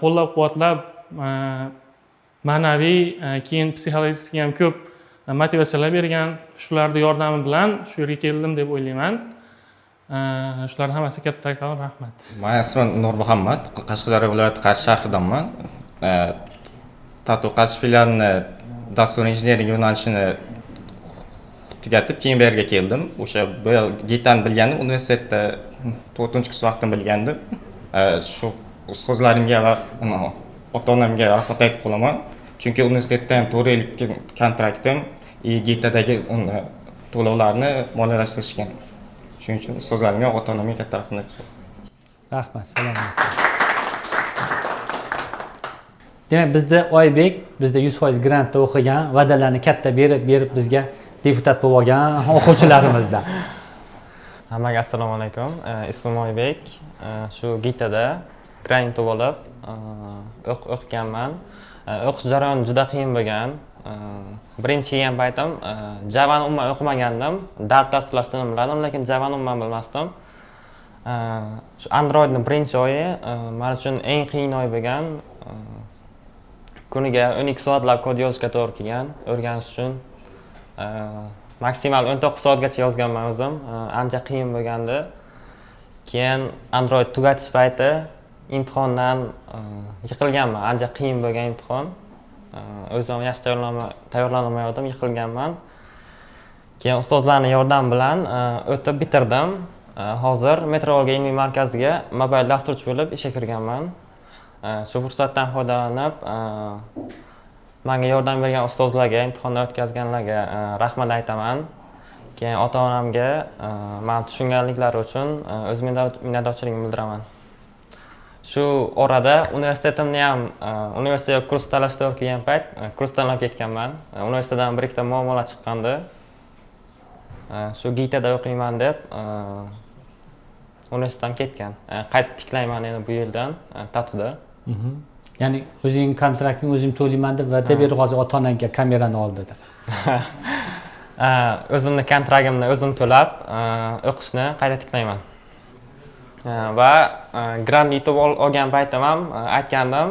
qo'llab-quvvatlab, ma'naviy, keyin psixologik ham ko'p motivatsiyalar bergan. Shularning yordami bilan shu yerga keldim deb o'ylayman. Shular hammasi kattakon rahmat. Men ismim Nur Muhammad, Qashqadaryo viloyati Qarshi shahridanman. Tatu Qarshi filialini dastur injinering yo'nalishini tugatib, keyin bu yerga keldim. O'sha Gitani bilgandim, universitetda 4-kurs vaqtim bilgandim. Shu ustozlarimga va ota-onamga rahmat aytib qolaman. Chunki universitetda ham 4 yillik kontraktim Gitadagi to'lovlarni moliyalashtirishgan. Shuning uchun ustozlarimga, ota-onamga katta rahmat. Rahmat, salomat. Demak, bizda Oybek, bizda 100% grantda o'qigan, va'dalarni katta berib bizga deputat bo'lib olgan o'quvchilarimizdan. Hammaga assalomu alaykum. Ismim Oybek. Shu Gitada grant bo'lib o'qiganman. O'qish jarayoni juda qiyin bo'lgan. Birinchi kelgan paytim Javani umuman o'qimagandim. Dart dasturlashni bilmadim, lekin Javani umuman bilmasdim. Shu Androidning birinchi oyi men uchun eng qiyin oy bo'lgan. Kuniga 12 soatlab kod yozishga to'g'ri kelgan. O'rganish uchun maksimal 19 soatgacha yozganman o'zim. Ancha qiyin bo'lgandi. Keyin Android tugatish payti imtihondan yiqilganman. Ancha qiyin bo'lgan imtihon. O'zim yaxshi tayyorlanolmadim, yiqilganman. Keyin ustozlarning yordami bilan o'tib bitirdim. Hozir Metrologiya ilmiy markaziga mobil dasturchi bo'lib ishga kirganman. Shu fursatdan foydalanib Menga yordam bergan ustozlarga, imtihonlar o'tkazganlarga rahmat aytaman. Keyin ota-onamga meni tushunganliklari uchun o'z minnatdorchiligimni bildiraman. Shu orada universitetimni ham universitetga kurs tanlashda o'qigan payt kurs tanlab ketganman. Universitetdan bir ikkita muammolar chiqqandi. Shu GITAda o'qiyman deb universitetdan ketgan. Qaytib tiklayman endi bu yildan Tatuda. Ya'ni o'zing kontraktni o'zim to'layman deb va'da berib hozir ota-onangga kamerani ol dedi. O'zimni kontraktimni o'zim to'lab o'qishni qayta tiklayman. Va grant yutib olgan paytim ham aytgandim,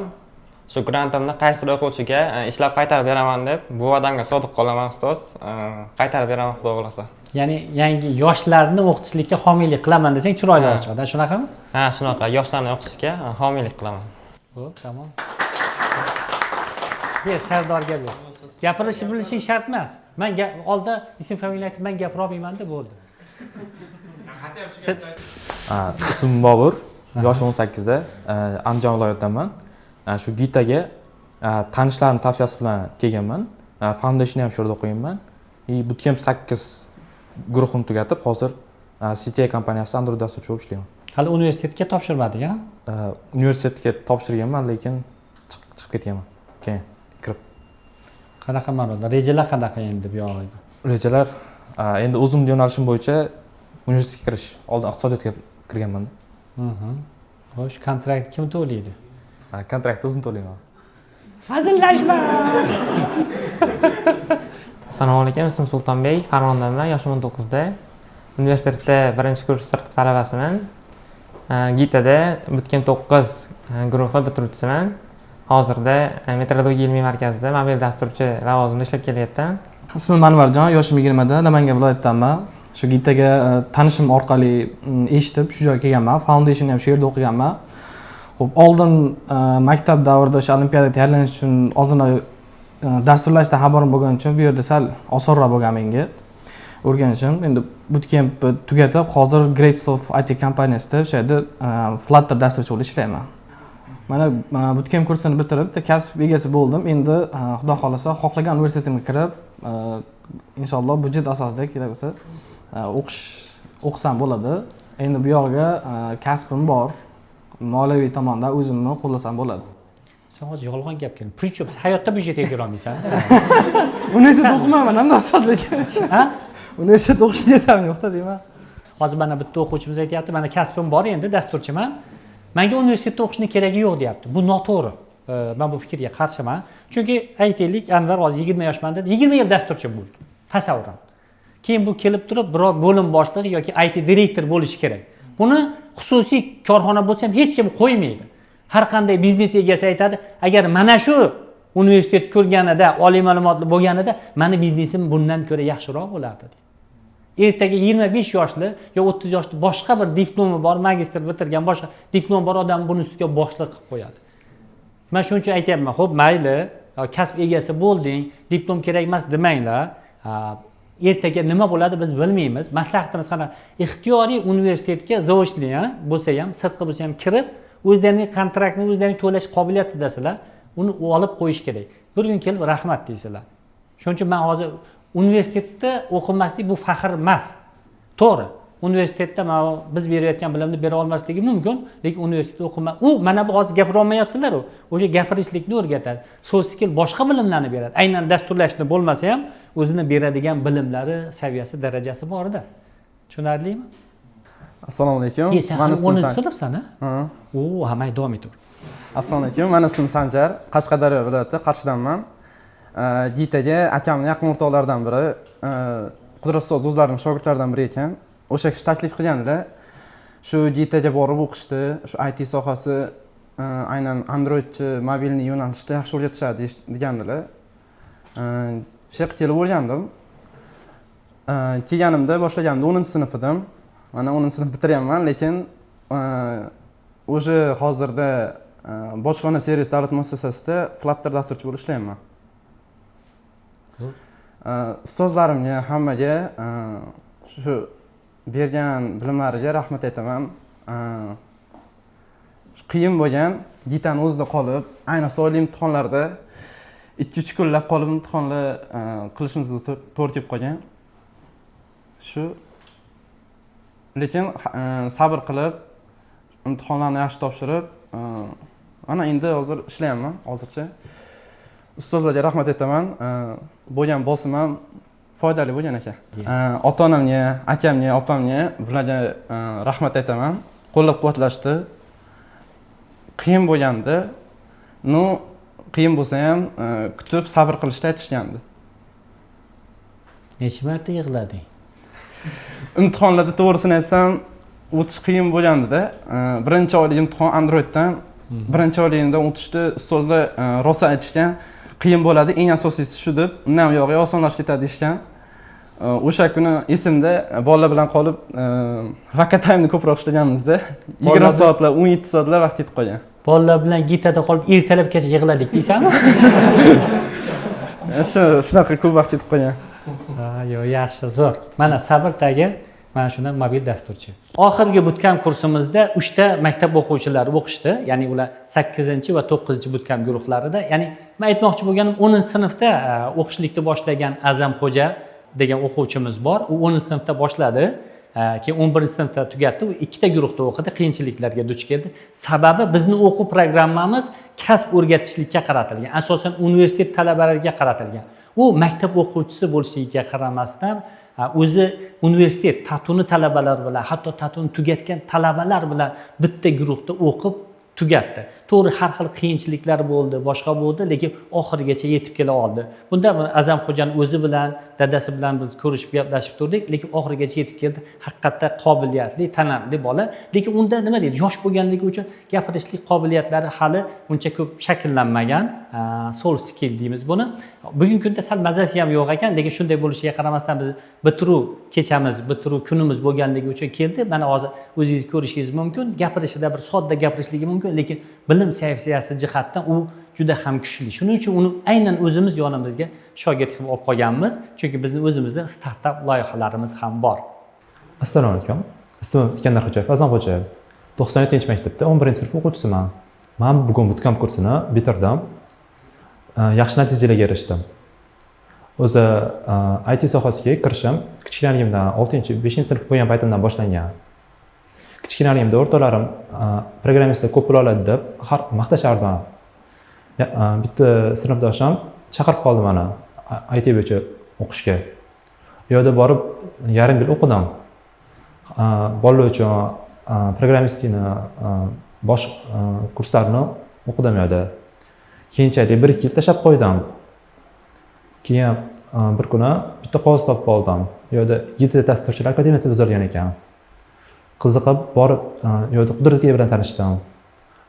shu grantimni qaysidir o'quvchiga ishlab qaytarib beraman deb, bu va'damga sodiq qolaman ustoz. Qaytarib beraman xudo xolasa. Ya'ni yangi yoshlarni o'qitishlikka homiylik qilaman desang chiroyli chiqadi, shunaqami? Ha, shunaqa. Yoshlarni o'qitishga homiylik qilaman. Xo'p, tamom. Sardorga ber. Gapirishni bilishing shart emas. Men oldida ism familiya aytib, men gapira olmayman deb bo'ldi. Ismim Bobur, yoshim 18 da, Andijon viloyatidanman. Shu GITAga tanishlarim tavsiyasi bilan kelganman. Foundation ham shu yerda o'qiyman. Bootcamp 8 guruhini tugatib, hozir CTA kompaniyasida Android dasturchi bo'lib ishlayman. Hali universitetga topshirmading-a? Universitetga topshirganman, lekin chiqib ketganman. Keyin kirib. Qanaqa ma'noda? Rejalar qanaqa endi bu yoqda? Rejalar endi o'zimning yo'nalishim bo'yicha universitetga kirish. Oldin iqtisodiyotga kirganman-da. Xo'sh, kontrakt kim to'laydi? Kontraktni o'zim to'layman. Hazillashma. Assalomu alaykum, ismim Sultonbek, Farg'onadanman, yoshim 19 da. Universitetda 1-kurs sirtqi talabasiman. GITAda Bootcamp 9 guruhi bitiruvchisiman. Hozirda metrologiya ilmiy markazida mobil dasturchi lavozimida ishlab kelyapman. Ismim Anvarjon, yoshim 20 da, Namangan viloyatidanman. Shu GITAga tanishim orqali eshitib shu joyga kelganman. Foundation ham shu yerda o'qiganman. Xo'p, oldin maktab davrida o'sha olimpiadaga tayyorlanish uchun ozgina dasturlashdan xabarim bo'lgani uchun bu yerda sal osonroq bo'lgan menga o'rganishim. Endi bootcamp tugatib, hozir Great of IT kompaniyasida o'sha yerda Flutter dasturchi bo'lib ishlayman. Mana bootcamp kursini bitirib, kasb egasi bo'ldim. Endi xudo xolasa xohlagan universitetimga kirib, inshaalloh budjet asosida kerak bo'lsa o'qisam bo'ladi. Endi bu yoqqa kasbim bor. Moliyaviy tomondan o'zimni qo'llasam bo'ladi. Sen hozir yolg'on gap keldi. Prichop, hayotda budjetga kira olmaysan-da. Universitet o'qimayman, hamda ustozlik. Ha? Universitet o'qish niyatim yo'q-da deyman. Hozir mana bitta o'quvchimiz aytayapti, mana kasbim bor endi, dasturchiman. Menga universitetda o'qishning keragi yo'q deyapti. Bu noto'g'ri. Men bu fikrga qarshiman. Chunki aytaylik, Anvar hozir 20 yoshman dedi, 20 yil dasturchi bo'ldi. Tasavvuran. Keyin bu kelib turib, biror bo'lim boshlig'i yoki IT direktor bo'lishi kerak. Buni xususiy korxona bo'lsa ham hech kim qo'ymaydi. Har qanday biznes egasi aytadi, agar mana shu universitet ko'rganida, oliy ma'lumotli bo'lganida, meni biznesim bundan ko'ra yaxshiroq bo'lardi deydi. Ertaga 25 yoshli yo 30 yoshli boshqa bir diplomi bor, magistr bitirgan boshqa diplom bor odam buni ustiga boshliq qilib qo'yadi. Men shuning uchun aytayapman, xo'p, mayli, kasb egasi bo'lding, diplom kerak emas demanglar. Ertaga nima bo'ladi biz bilmaymiz. Maslahatimiz qanaqa? Ixtiyoriy universitetga zaochli bo'lsa ham, sirtqi bo'lsa ham kirib, o'zlarining kontraktni o'zlarining to'lash qobiliyatidasilar, uni olib qo'yish kerak. Bir kun kelib rahmat deysizlar. Shuning uchun men hozir universitetda o'qimaslik bu faxr emas. To'g'ri. Universitetda biz berayotgan bilimni bera olmasligi mumkin, lekin universitetda o'qima. U mana bu hozir gapira olmayapsizlar, o'sha gapirishlikni o'rgatadi. So'z skill boshqa bilimlarni beradi. Aynan dasturlashni bo'lmasa ham o'zini beradigan bilimlari, saviyasi, darajasi bor-da. Tushunarlimi? Assalomu alaykum. Mana ismim sinfsan, ha? Hamma davom etaver. Assalomu alaykum. Mana ismim Sanjar, Qashqadaryo viloyati Qarshidanman. GITAga akamning yaqin o'rtoqlaridan biri, Qudrat ustoz o'zlarining shogirdlaridan biri ekan. O'sha kishi taklif qilganlar, shu GITAga borib o'qishdi, shu IT sohasi aynan Androidchi, mobilniy yo'nalishda yaxshi o'rgatishadi degandilar. Shu yerga kelib o'rgandim. Kelganimda boshlaganimda 10-sinf edim. Mana 10-sinf bitiryapman, lekin o'sha hozirda bojxona servis davlat muassasasida Flutter dasturchi bo'lib ishlayapman. Ustozlarimga hammaga shu bergan bilimlariga rahmat aytaman. Qiyin bo'lgan GITAning o'zida qolib, ayniqsa oliy imtihonlarda 2-3 kunlab qolib imtihonlar qilishimizni to'g'ri kelib qolgan. Shu lekin sabr qilib imtihonlarni yaxshi topshirib, mana endi hozir ishlayapman hozircha. Ustozlarga rahmat aytaman. Bo'lgan bosim ham foydali bo'lgan ekan. Ota-onamga, akamga, opamga bularga rahmat aytaman. Qo'llab-quvvatlashdi. Qiyin bo'lganda, qiyin bo'lsa ham kutib sabr qilishni aytishgandi. Necha marta yig'lading? Imtihonlarda to'g'risini aytsam, o'tish qiyin bo'lgandi-da. Birinchi oylik imtihon Androiddan. Birinchi oyligimda o'tishni ustozlar rosa aytishgan. Qiyin bo'ladi, eng asosiysi shu deb, undan yo'g'i osonlashib ketadi deyishgan. O'sha kuni esimda bolalar bilan qolib, vaqt taymni ko'proq ishlaganmizda. 20 soatlar, 17 soatlar vaqt ketib qolgan. Bolalar bilan gitada qolib ertalabgacha yig'ladik deysanmi? Shunaqa ko'p vaqt ketib qolgan. Yo'q, yaxshi, zo'r. Mana sabr tagi, mana shundan mobil dasturchi. Oxirgi bootcamp kursimizda 3 ta maktab o'quvchilari o'qishdi, ya'ni ular 8 va 9 bootcamp guruhlarida. Ya'ni men aytmoqchi bo'lganim 10-sinfda o'qishlikni boshlagan Azamxo'ja degan o'quvchimiz bor. U 10-sinfda boshladi, keyin 11-sinfda tugatdi. U 2 ta guruhda o'qidi, qiyinchiliklarga duch keldi. Sababi bizning o'quv programmamiz kasb o'rgatishlikka qaratilgan, asosan universitet talabalariga qaratilgan. U maktab o'quvchisi bo'lishiga qaramasdan o'zi universitet tatuni talabalar bilan, hatto tatuni tugatgan talabalar bilan bitta guruhda o'qib tugatdi. To'g'ri, har xil qiyinchiliklar bo'ldi, boshqa bo'ldi, lekin oxirigacha yetib kela oldi. Bunda Azamxo'janing o'zi bilan, dadasi bilan biz ko'rishib gaplashib turdik, lekin oxirigacha yetib keldi. Haqiqatda qobiliyatli, talantli bola, lekin unda nima deydi, yosh bo'lganligi uchun gapirishlik qobiliyatlari hali uncha ko'p shakllanmagan, soft skill deymiz buni. Bugungi kunda sal mazasi ham yo'q ekan, lekin shunday bo'lishiga qaramasdan biz bitiruv kechamiz, bitiruv kunimiz bo'lganligi uchun keldi. Mana hozir o'zingiz ko'rishingiz mumkin, gapirishida bir sodda gapirishligi mumkin, lekin bilim saviyasi jihatdan u juda ham kuchli. Shuning uchun uni aynan o'zimiz yonimizga shogird qilib olib qolganmiz, chunki bizning o'zimizning startap loyihalarimiz ham bor. Assalomu alaykum. Ismim Iskandar Xo'jayev, Azamxo'ja. 97-maktabda 11-sinf o'quvchisiman. Men bugun bootcamp kursini bitirdim. Yaxshi natijalarga erishdim. O'zi IT sohasiga kirishim kichkinaligimdan 6-5-sinf bo'lgan paytimdan boshlangan. Kichkinaligimda o'rtalarim programmistlar ko'p bo'la oladi deb har maqtashardim. Bitta sinfdoshim chaqirib qoldi meni IT bo'yicha o'qishga. U yerda borib yarim yil o'qidim. Bolalar uchun programmistlikni bosh kurslarini o'qidim u yerda. Keyinchalik 1-2 yil tashlab qo'ydim. Keyin bir kuni bitta qog'oz topib oldim. U yerda Gita dasturchilar akademiyasi tuzilgan ekan. Qiziqib borib, u yerda Qudratga bilan tanishdim.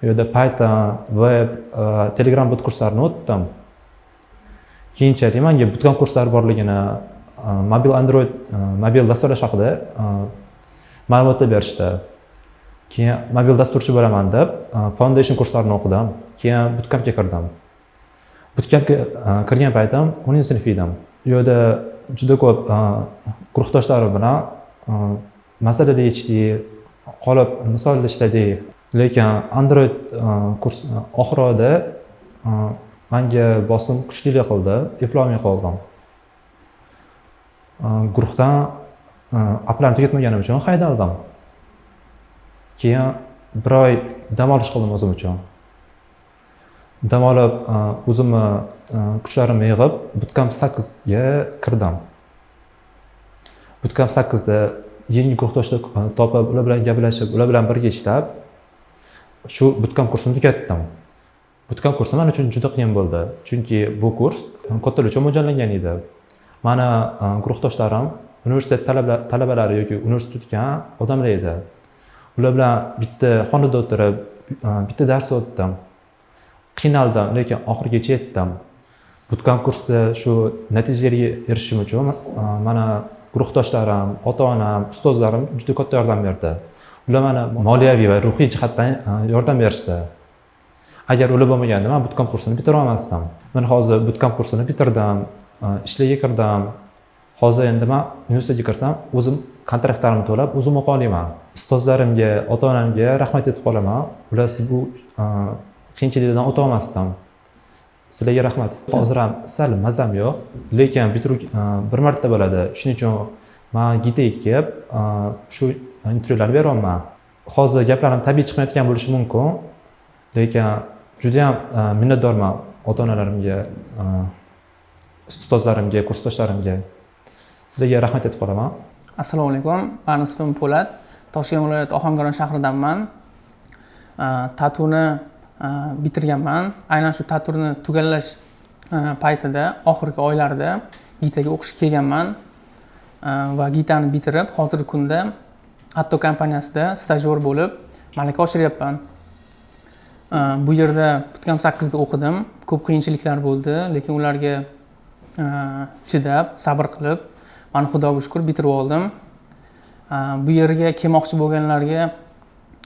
U yerda Python, web, Telegram bot kurslarini o'tdim. Keyinchalik menga bootcamp kurslari borligini, mobil Android, mobil dasturlash haqida ma'lumotlar berishdi. Keyin mobil dasturchi bo'laman deb foundation kurslarini o'qidim. Keyin bootcampga kirdim. Bootcampga kirgan paytim 10-sinf edim. U yerda juda ko'p guruhdoshlarim bilan masalalar yechdik, qolib misollar ishladik. Lekin Android kurs oxirida menga bosim kuchlilik qildi, eplolmay qoldim. Guruhdan applarni tugatmaganim uchun haydaldim. Keyin bir oy dam olish qildim o'zim uchun. Dam olib, o'zimni kuchlarimni yig'ib, bootcamp 8 ga kirdim. Bootcamp 8 da yangi guruhdoshlar topib, ular bilan gaplashib, ular bilan birga ishlab, shu bootcamp kursini tugatdim. Bootcamp kursi men uchun juda qiyin bo'ldi, chunki bu kurs kattalar uchun mo'ljallangan edi. Mana guruhdoshlarim universitet talabalari yoki universitet o'tgan odamlar edi. Ular bilan bitta xonada o'tirib, bitta dars o'tdim. Qiynaldim, lekin oxirigacha yetdim. Bootcamp kursda shu natijalarga erishishim uchun mana guruhdoshlarim, ota-onam, ustozlarim juda katta yordam berdi. Ular mana moliyaviy va ruhiy jihatdan yordam berishdi. Agar ular bo'lmaganda men bootcamp kursini bitira olmasdim. Men hozir bootcamp kursini bitirdim, ishlarga kirdim. Hozir endi men universitetga kirsam, o'zim kontraktlarimni to'lab, o'zim o'qiy olaman. Ustozlarimga, ota-onamga rahmat aytib qolaman. Ular bu qiyinchiliklardan o'ta olmasdim. Sizlarga rahmat. Hozir ham sal mazam yo'q, lekin bitiruv bir marta bo'ladi. Shuning uchun men gitaga kelib, shu intervyularni beryapman. Hozir gaplarim tabiiy chiqmayotgan bo'lishi mumkin, lekin juda ham minnatdorman ota-onalarimga, ustozlarimga, kursdoshlarimga. Sizlarga rahmat aytib qolaman. Assalomu alaykum. Mening ismim Po'lat. Toshkent viloyati Ohangaron shahridanman. Tatuni bitirganman. Aynan shu tatuni tugallash paytida, oxirgi oylarida gitaga o'qishga kelganman va gitani bitirib, hozirgi kunda Atto kompaniyasida stajyor bo'lib malaka oshiryapman. Bu yerda Butkam 8 da o'qidim. Ko'p qiyinchiliklar bo'ldi, lekin ularga chidab, sabr qilib, mana Xudoga shukr bitirib oldim. Bu yerga kelmoqchi bo'lganlarga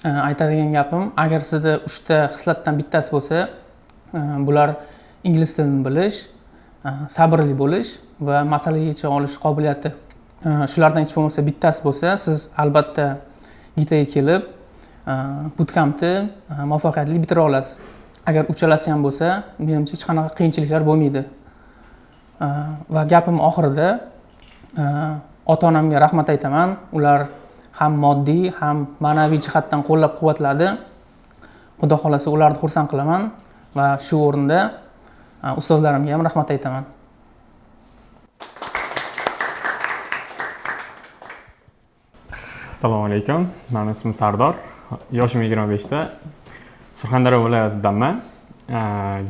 aytadigan gapim, agar sizda 3 ta xislatdan bittasi bo'lsa, bular ingliz tilini bilish, sabrli bo'lish va masalaga yecha olish qobiliyati. Shulardan hech bo'lmasa bittasi bo'lsa, siz albatta gitaga kelib, bootcampni muvaffaqiyatli bitira olasiz. Agar uchalasi ham bo'lsa, menimcha hech qanaqa qiyinchiliklar bo'lmaydi. Va gapim oxirida ota-onamga rahmat aytaman. Ular ham moddiy, ham ma'naviy jihatdan qo'llab-quvvatladi. Xudo xolasa ularni xursand qilaman va shu o'rinda ustozlarimga ham rahmat aytaman. Assalomu alaykum. Mening ismim Sardor. Yoshim 25 da. Surxondaryo viloyatidanman.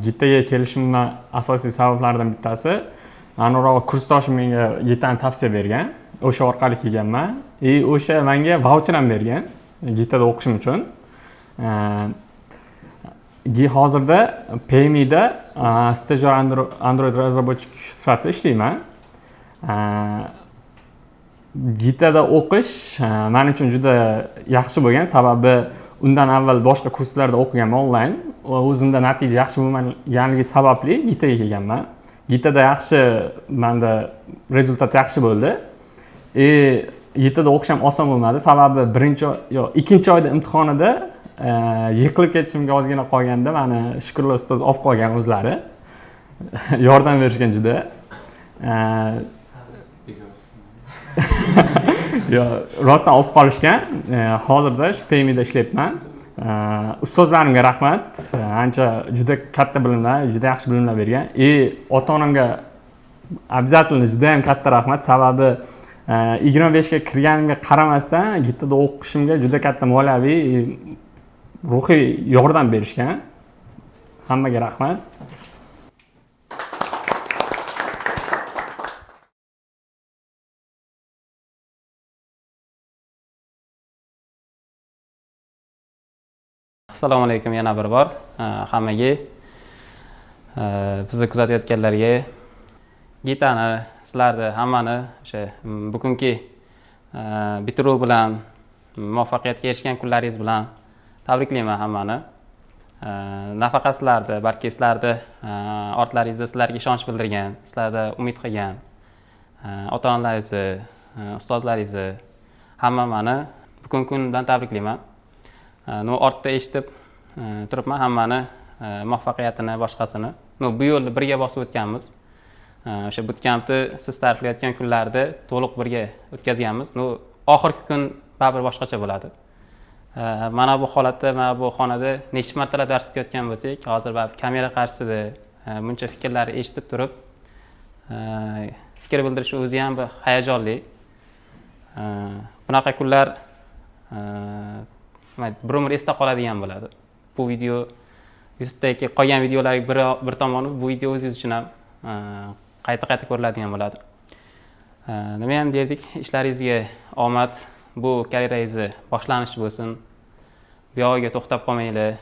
Gitaga kelishimning asosiy sabablaridan bittasi, aniqrog'i kursdoshim menga gitani tavsiya bergan. O'sha orqali kelganman. O'sha menga voucher ham bergan gitada o'qishim uchun. Hozirda PMIda stajyor Android разработчик sifatida ishlayman. Gitada o'qish men uchun juda yaxshi bo'lgan, sababi undan avval boshqa kurslarda o'qiganman onlayn. O'zimda natija yaxshi bo'lmaganligi sababli gitaga kelganman. Gitada yaxshi, menda rezultat yaxshi bo'ldi. Gitada o'qish ham oson bo'lmadi, sababi ikkinchi oyda imtihonida yiqilib ketishimga ozgina qolganda meni Shukrullo ustoz olib qolgan o'zlari. Yordam berishgan juda. Rostdan olib qolishgan. Hozirda shu PMIda ishlayapman. Ustozlarimga rahmat. Ancha juda katta bilimlar, juda yaxshi bilimlar bergan. Ota-onamga обязательно juda ham katta rahmat, sababi 25 ga kirganimga qaramasdan gitada o'qishimga juda katta moliyaviy, ruhiy yordam berishgan. Hammaga rahmat. Assalomu alaykum yana bir bor hammaga. Bizni kuzatayotganlarga, gitani sizlarni hammani o'sha bugungi bitiruv bilan muvaffaqiyatga erishgan kunlaringiz bilan tabriklayman hammani. Nafaqat sizlarni, balki sizlarni ortlaringizda sizlarga ishonch bildirgan, sizlarga umid qilgan ota-onalaringizni, ustozlaringizni hammani bugungi kun bilan tabriklayman. Ortda eshitib turibman hammani muvaffaqiyatini, boshqasini. Bu yo'lni birga bosib o'tganmiz. O'sha bootcampni siz ta'riflayotgan kunlarda to'liq birga o'tkazganmiz. Oxirgi kun baribir boshqacha bo'ladi. Mana bu holatda, mana bu xonada necha martalar dars o'tayotgan bo'lsak, hozir baribir kamera qarshisida buncha fikrlarni eshitib turib, fikr bildirish o'zi ham bir hayajonli. Bunaqa kunlar bir umr esda qoladigan bo'ladi. Bu video YouTube'dagi qolgan videolarning bir tomoni, bu video o'zingiz uchun ham qayta ko'riladigan bo'ladi. Nima ham derdik, ishlaringizga omad, bu karyerangizni boshlanishi bo'lsin. Bu yog'iga to'xtab qolmanglar.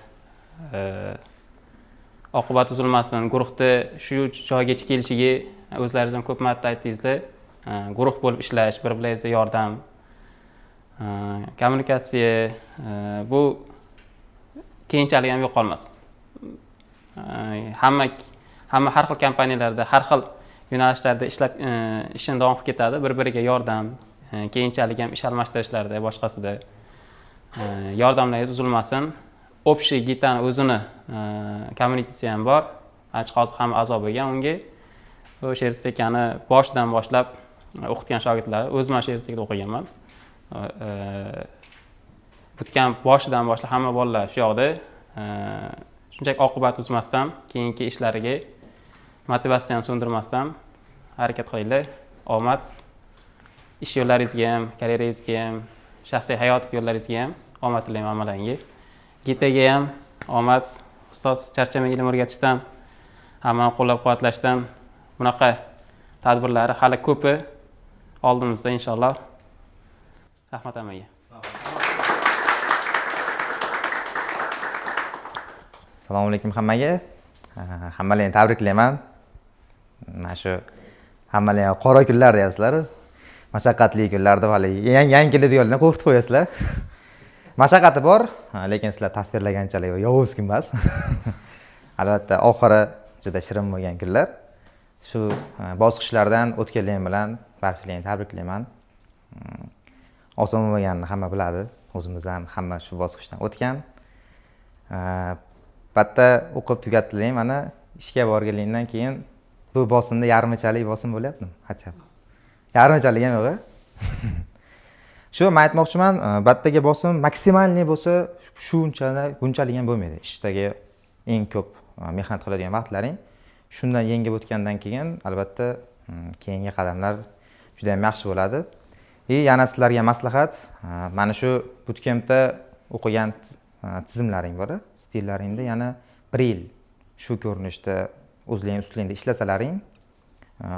Oqibat uzilmasin. Guruhda shu joygacha kelishiga o'zlaringiz ham ko'p marta aytdingizlar. Guruh bo'lib ishlash, bir-biringizga yordam, kommunikatsiya, bu keyinchalik ham yo'qolmasin. Hamma har xil kompaniyalarda, har xil yo'nalishlarda ishlab ishini davom qilib ketadi. Bir-biriga yordam, keyinchalik ham ish almashtirishlarda, boshqasida yordamlaringiz uzilmasin. Общий gitani o'zini kommunikatsiya ham bor. achchiq hozir hamma a'zo bo'lgan unga. O'sha sheristikani boshidan boshlab o'qitgan shogirdlar, o'zim ham sheristikda o'qiganman. Bootcamp boshidan boshlab hamma bolalar shu yoqda shunchaki oqibat uzmasdan, keyingi ishlariga motivatsiyani so'ndirmasdan harakat qilinglar. Omad ish yo'llaringizga ham, karyeringizga ham, shaxsiy hayot yo'llaringizga ham omad tilayman hammalaringga. Gitaga ham omad, ustoz charchamay ilm o'rgatishdan, hammani qo'llab-quvvatlashdan, bunaqa tadbirlari hali ko'pi oldimizda inshaalloh. Rahmat hammaga. Assalomu alaykum hammaga. Hammalarni tabriklayman. Mana shu hammalar qora kunlar deyapsizlar. Mashaqqatli kunlarda hali yangi keladiganlarni qo'rqitib qo'yasizlar. Mashaqqati bor, lekin sizlar tasvirlaganchalik yovuz kun emas. Albatta, oxiri juda shirin bo'lgan kunlar. Shu bosqichlardan o'tganligim bilan barchalarni tabriklayman. Oson bo'lganini hamma biladi. O'zimizdan hamma shu bosqichdan o'tgan. Albatta o'qib tugatdim, mana ishga borganligimdan keyin bu bosimda yarmichalik bosim bo'lyapti. Hatto. Yarmichalik ham yo'q. Shu men aytmoqchiman, albattaga bosim maksimalniy bo'lsa, bunchalik ham bo'lmaydi. Ishdagi eng ko'p mehnat qiladigan vaqtlaring shundan yengib o'tgandan keyin albatta keyingi qadamlar juda ham yaxshi bo'ladi. Yana sizlarga maslahat, mana shu bootcampda o'qigan tizimlaring bor, stillaringda yana 1 yil shu ko'rinishda o'zlaring ustida ishlasalaring,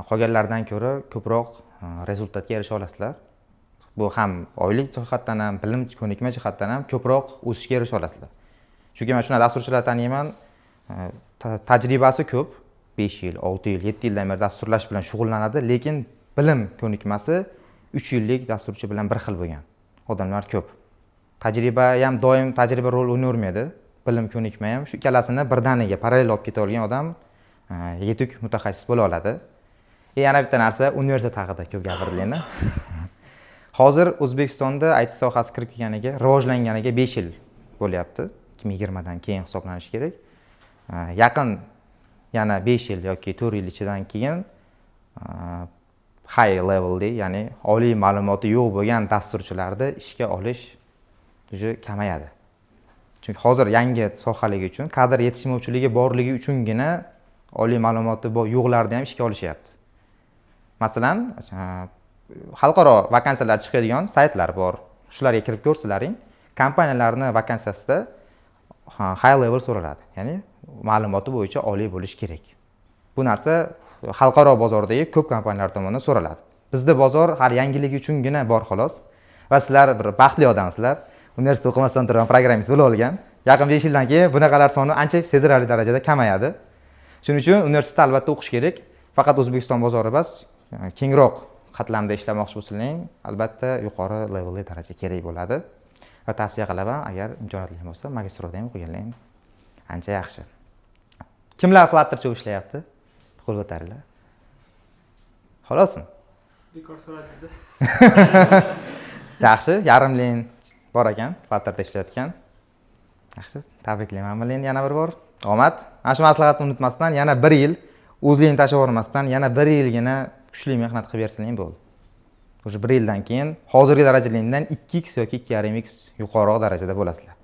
qolganlardan ko'ra ko'proq rezultatga erisha olasizlar. Bu ham oylik jihatdan ham, bilim ko'nikma jihatdan ham ko'proq o'sishga erisha olasizlar. Chunki men shuna dasturchilar taniyman, tajribasi ko'p, 5 yil, 6 yil, 7 yildan beri dasturlash bilan shug'ullanadi, lekin bilim ko'nikmasi 3 yillik dasturchi bilan bir xil bo'lgan odamlar ko'p. Tajriba ham doim tajriba rol o'ynavermaydi. Bilim ko'nikma ham shu ikkalasini birdaniga parallel olib keta olgan odam yetuk mutaxassis bo'la oladi. Yana bitta narsa, universitet haqida ko'p gapiriladi. Hozir O'zbekistonda IT sohasi kirib kelganiga, rivojlanganiga 5 yil bo'lyapti. 2020 dan keyin hisoblanishi kerak. Yaqin yana 5 yil yoki 4 yil ichidan keyin high level'da, ya'ni oliy ma'lumoti yo'q bo'lgan dasturchilarni ishga olish juda kamayadi. Chunki hozir yangi sohaligi uchun, kadr yetishmovchiligi borligi uchungina oliy ma'lumoti yo'qlarni ham ishga olishyapti. Masalan, xalqaro vakansiyalar chiqadigan saytlar bor. Shularga kirib ko'rsalaring, kompaniyalarning vakansiyasida high level so'raladi. Ya'ni ma'lumoti bo'yicha oliy bo'lish kerak. Bu narsa xalqaro bozordagi ko'p kompaniyalar tomonidan so'raladi. Bizda bozor hali yangiligi uchungina bor xolos. Va sizlar bir baxtli odamsizlar. Universitet o'qimasdan turgan programmist bo'la olgan. Yaqin 5 yildan keyin bunaqalar soni ancha sezilarli darajada kamayadi. Shuning uchun universitetda albatta o'qish kerak. Faqat O'zbekiston bozori emas, kengroq qatlamda ishlamoqchi bo'lsangiz, albatta yuqori levelli daraja kerak bo'ladi. Va tavsiya qilaman, agar imkoniyatli bo'lsa, magistraturada ham o'qiganlar ancha yaxshi. Kimlar Flutter chop ishlayapti? Qo'l ko'taringlar. Xolosmi? Bekor so'radingiz. Yaxshi, yarimling bor ekan, Flutterda ishlayotgan. Yaxshi, tabriklayman hammalarni yana bir bor. Omad. Mana shu maslahatni unutmasdan, yana 1 yil o'zingni tashlab yubormasdan, yana 1 yilgina kuchli mehnat qilib bersang bo'ldi. O'sha 1 yildan keyin hozirgi darajalaringdan 2x yoki 2,5x yuqoriroq darajada bo'lasizlar.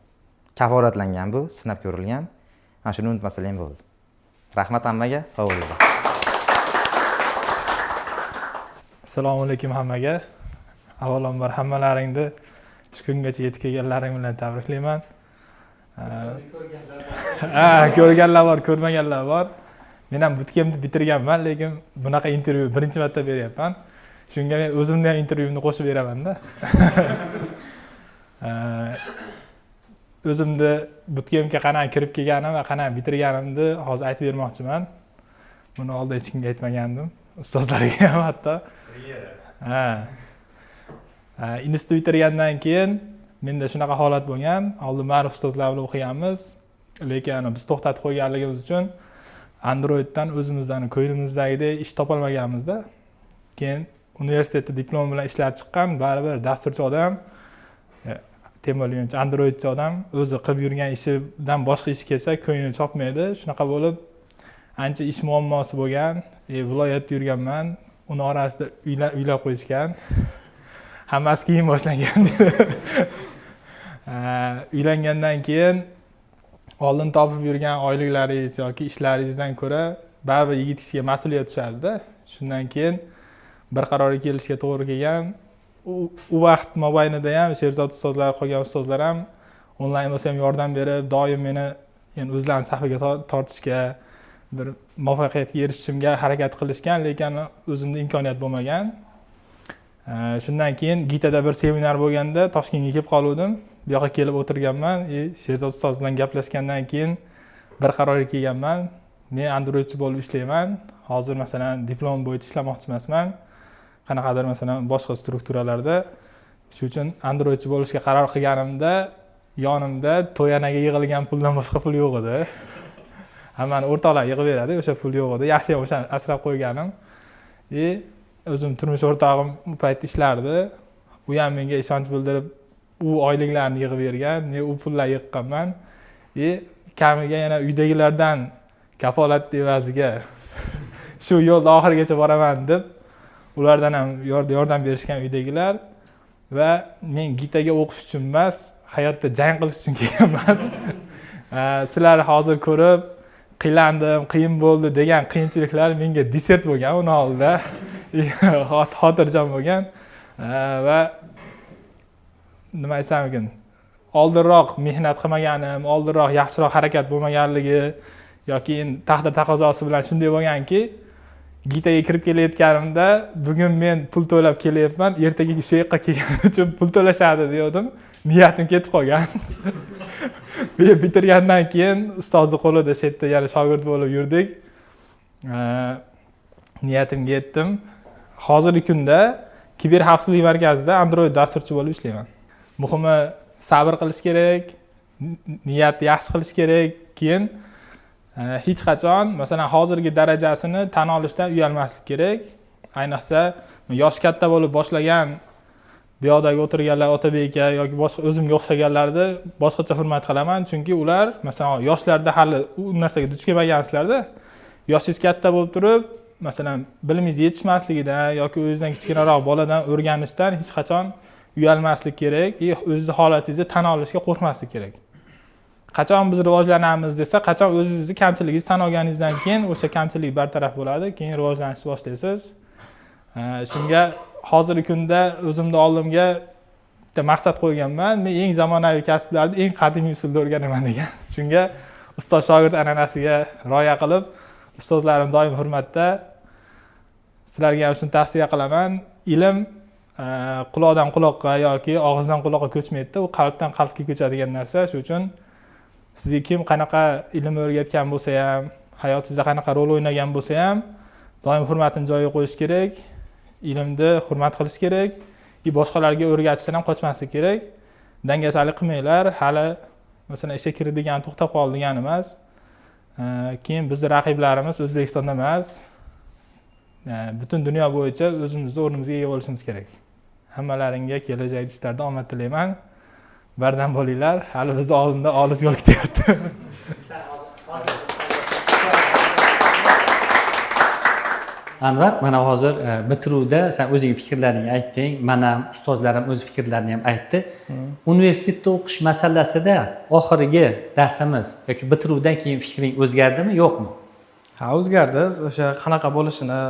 Kafolatlangan bu, sinab ko'rilgan. Mana shuni unutmasalaring bo'ldi. Rahmat hammaga, sog' bo'linglar. Assalomu alaykum hammaga. Avvalambor hammalaringni shu kungacha yetib kelganlaring bilan tabriklayman. Ko'rganlar bor, ko'rmaganlar bor. Men ham bootcampni bitirganman, lekin bunaqa intervyu birinchi marta beryapman. Shunga men o'zimni ham intervyumni qo'shib beraman-da. O'zimni bootcampga qanaqa kirib kelganim va qanaqa bitirganimni hozir aytib bermoqchiman. Buni oldin hech kimga aytmagandim, ustozlarga ham hatto. Institut bitirgandan keyin menda shunaqa holat bo'lgan. Oldin ma'rif ustozlar bilan o'qiganmiz, lekin biz to'xtatib qo'yganligimiz uchun Androiddan o'zimizdan ko'nglimizdagidek ish topolmaganmizda. Keyin universitetda diplom bilan ishlar chiqqan, baribir dasturchi odam, temolyonchi Androidchi odam o'zi qilib yurgan ishidan boshqa ish kelsa ko'ngli chopmaydi. Shunaqa bo'lib ancha ish muammosi bo'lgan, viloyatda yurganman, uni orasida uylab qo'yishgan. Hammasi keyin boshlangan. Uylangandan keyin oldin topib yurgan oyliklaringiz yoki ishlaringizdan ko'ra baribir yigit kishiga mas'uliyat tushadi-da. Shundan keyin bir qarorga kelishga to'g'ri kelgan. U vaqt mobaynida ham Sherzod ustozlar, qolgan ustozlar ham onlayn bo'lsa ham yordam berib, doim meni o'zlarining safiga tortishga, bir muvaffaqiyatga erishishimga harakat qilishgan, lekin o'zimda imkoniyat bo'lmagan. Shundan keyin Gitada bir seminar bo'lganda Toshkentga kelib qoldim. Bu yoqqa kelib o'tirganman. Sherzod ustoz bilan gaplashgandan keyin bir qarorga kelganman. Men Androidchi bo'lib ishlayman. Hozir masalan diplom bo'yicha ishlamoqchi emasman. Qanaqadir masalan boshqa strukturalarda. Shuning uchun Androidchi bo'lishga qaror qilganimda yonimda to'yanaga yig'ilgan puldan boshqa pul yo'q edi. Hammani o'rtoqlar yig'ib beradi, o'sha pul yo'q edi. Yaxshi ham o'shani asrab qo'yganim. O'zim turmush o'rtog'im u payt ishlardi. U ham menga ishonch bildirib, u oyliklarni yig'ib bergan, men u pullarni yiqqanman. Kamiga yana uydagilardan kafolat evaziga shu yo'lda oxirigacha boraman deb ulardan ham yordam berishgan uydagilar va men Gitaga o'qish uchun emas, hayotda jang qilish uchun kelganman. Sizlar hozir ko'rib qiylandim, qiyin bo'ldi degan qiyinchiliklar menga desert bo'lgan uni oldida. Xotirjam bo'lgan va nima aytsam ekan, oldinroq mehnat qilmaganim, oldinroq yaxshiroq harakat bo'lmaganligi yoki taqdir taqozosi bilan shunday bo'lganki, Gitaga kirib kelayotganimda bugun men pul to'lab kelyapman, ertaga shu yoqqa kelganim uchun pul to'lashadi degandim. Niyatim ketib qolgan. Bitirgandan keyin ustozni qo'lida shu yerda yana shogird bo'lib yurdik. Niyatimga yetdim. Hozirgi kunda kiber xavfsizlik markazida Android dasturchi bo'lib ishlayman. Muhimi sabr qilish kerak, niyatni yaxshi qilish kerak, keyin hech qachon masalan hozirgi darajasini tan olishdan uyalmaslik kerak. Ayniqsa yosh katta bo'lib boshlagan bu yoqdagi o'tirganlar Otabek aka yoki boshqa o'zimga o'xshaganlarni boshqacha hurmat qilaman, chunki ular masalan yoshlarda hali u narsaga duch kelmagansizlarda, yoshingiz katta bo'lib turib, masalan bilimingiz yetishmasligidan yoki o'zingizdan kichkinaroq boladan o'rganishdan hech qachon uyalmaslik kerak, o'zingizni holatingizni tan olishga qo'rqmaslik kerak. Qachon biz rivojlanamiz desa, qachon o'zingizni kamchiligingizni tan olganingizdan keyin o'sha kamchilik bartaraf bo'ladi, keyin rivojlanishni boshlaysiz. Shunga hozirgi kunda o'zimni oldimga bitta maqsad qo'yganman. Men eng zamonaviy kasblarni eng qadimiy usulda o'rganaman degan. Shunga ustoz shogird an'anasiga rioya qilib, ustozlarim doim hurmatda. Sizlarga ham shuni tavsiya qilaman. Ilm quloqdan quloqqa yoki og'izdan quloqqa ko'chmaydi, u qalbdan qalbga ko'chadigan narsa. Shuning uchun sizga kim qanaqa ilm o'rgatgan bo'lsa ham, hayotingizda qanaqa rol o'ynagan bo'lsa ham, doim hurmatini joyiga qo'yish kerak. Ilmni hurmat qilish kerak, boshqalarga o'rgatishdan ham qochmaslik kerak. Dangasalik qilmanglar, hali masalan ishga kiradigan to'xtab qoldi degani emas. Keyin bizning raqiblarimiz O'zbekistonda emas, butun dunyo bo'yicha o'zimizning o'rnimizga ega bo'lishimiz kerak. Hammalaringga kelajak ishlarda omad tilayman. Bardam bo'linglar. Hali bizni oldinda olis yo'l kutyapti. Anvar, mana hozir bitiruvda sen o'zing fikrlaringni aytding, mana ustozlarim o'z fikrlarini ham aytdi. Universitetda o'qish masalasida oxirgi darsimiz yoki bitiruvdan keyin fikring o'zgardimi, yo'qmi? Ha, o'zgardi. O'sha qanaqa bo'lishini,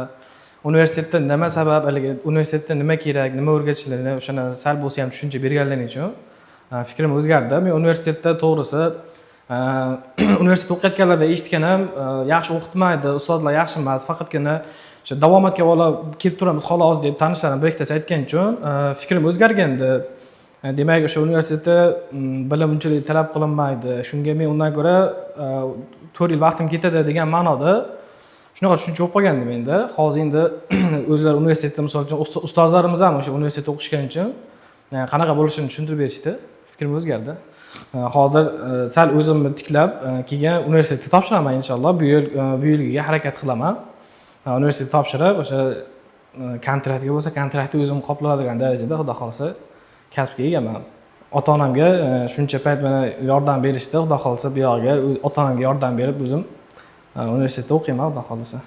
universitetda nima sabab, universitetda nima kerak, nima o'rgatishlarini o'shani sal bo'lsa ham tushuncha berganlaring uchun fikrim o'zgardi. Men universitetda to'g'risi universitet o'qiyotganlarda eshitganim, yaxshi o'qitmaydi, ustozlar yaxshi emas, faqatgina o'sha davomatga olib kelib turamiz xolos deb tanishlarim bir ikkitasi aytgan uchun fikrim o'zgargandi. Demak, o'sha universitetda bilim unchalik talab qilinmaydi. Shunga men undan ko'ra 4 yil vaqtim ketadi degan ma'noda shunaqa tushuncha bo'lib qolgandi menda. Hozir endi o'zlari universitetda misol uchun ustozlarimiz ham o'sha universitetda o'qishgan uchun qanaqa bo'lishini tushuntirib berishdi. Fikrim o'zgardi. Hozir sal o'zimni tiklab, keyin universitetga topshiraman inshaalloh. Bu yilga harakat qilaman. Universitetga topshirib, o'sha kontraktga bo'lsa, kontraktni o'zim qoploladigan darajada xudo xolsa kasbga egaman. Ota-onamga shuncha payt meni yordam berishdi, xudo xolsa bu yog'iga ota-onamga yordam berib o'zim universitetda o'qiyman xudo xohlasa.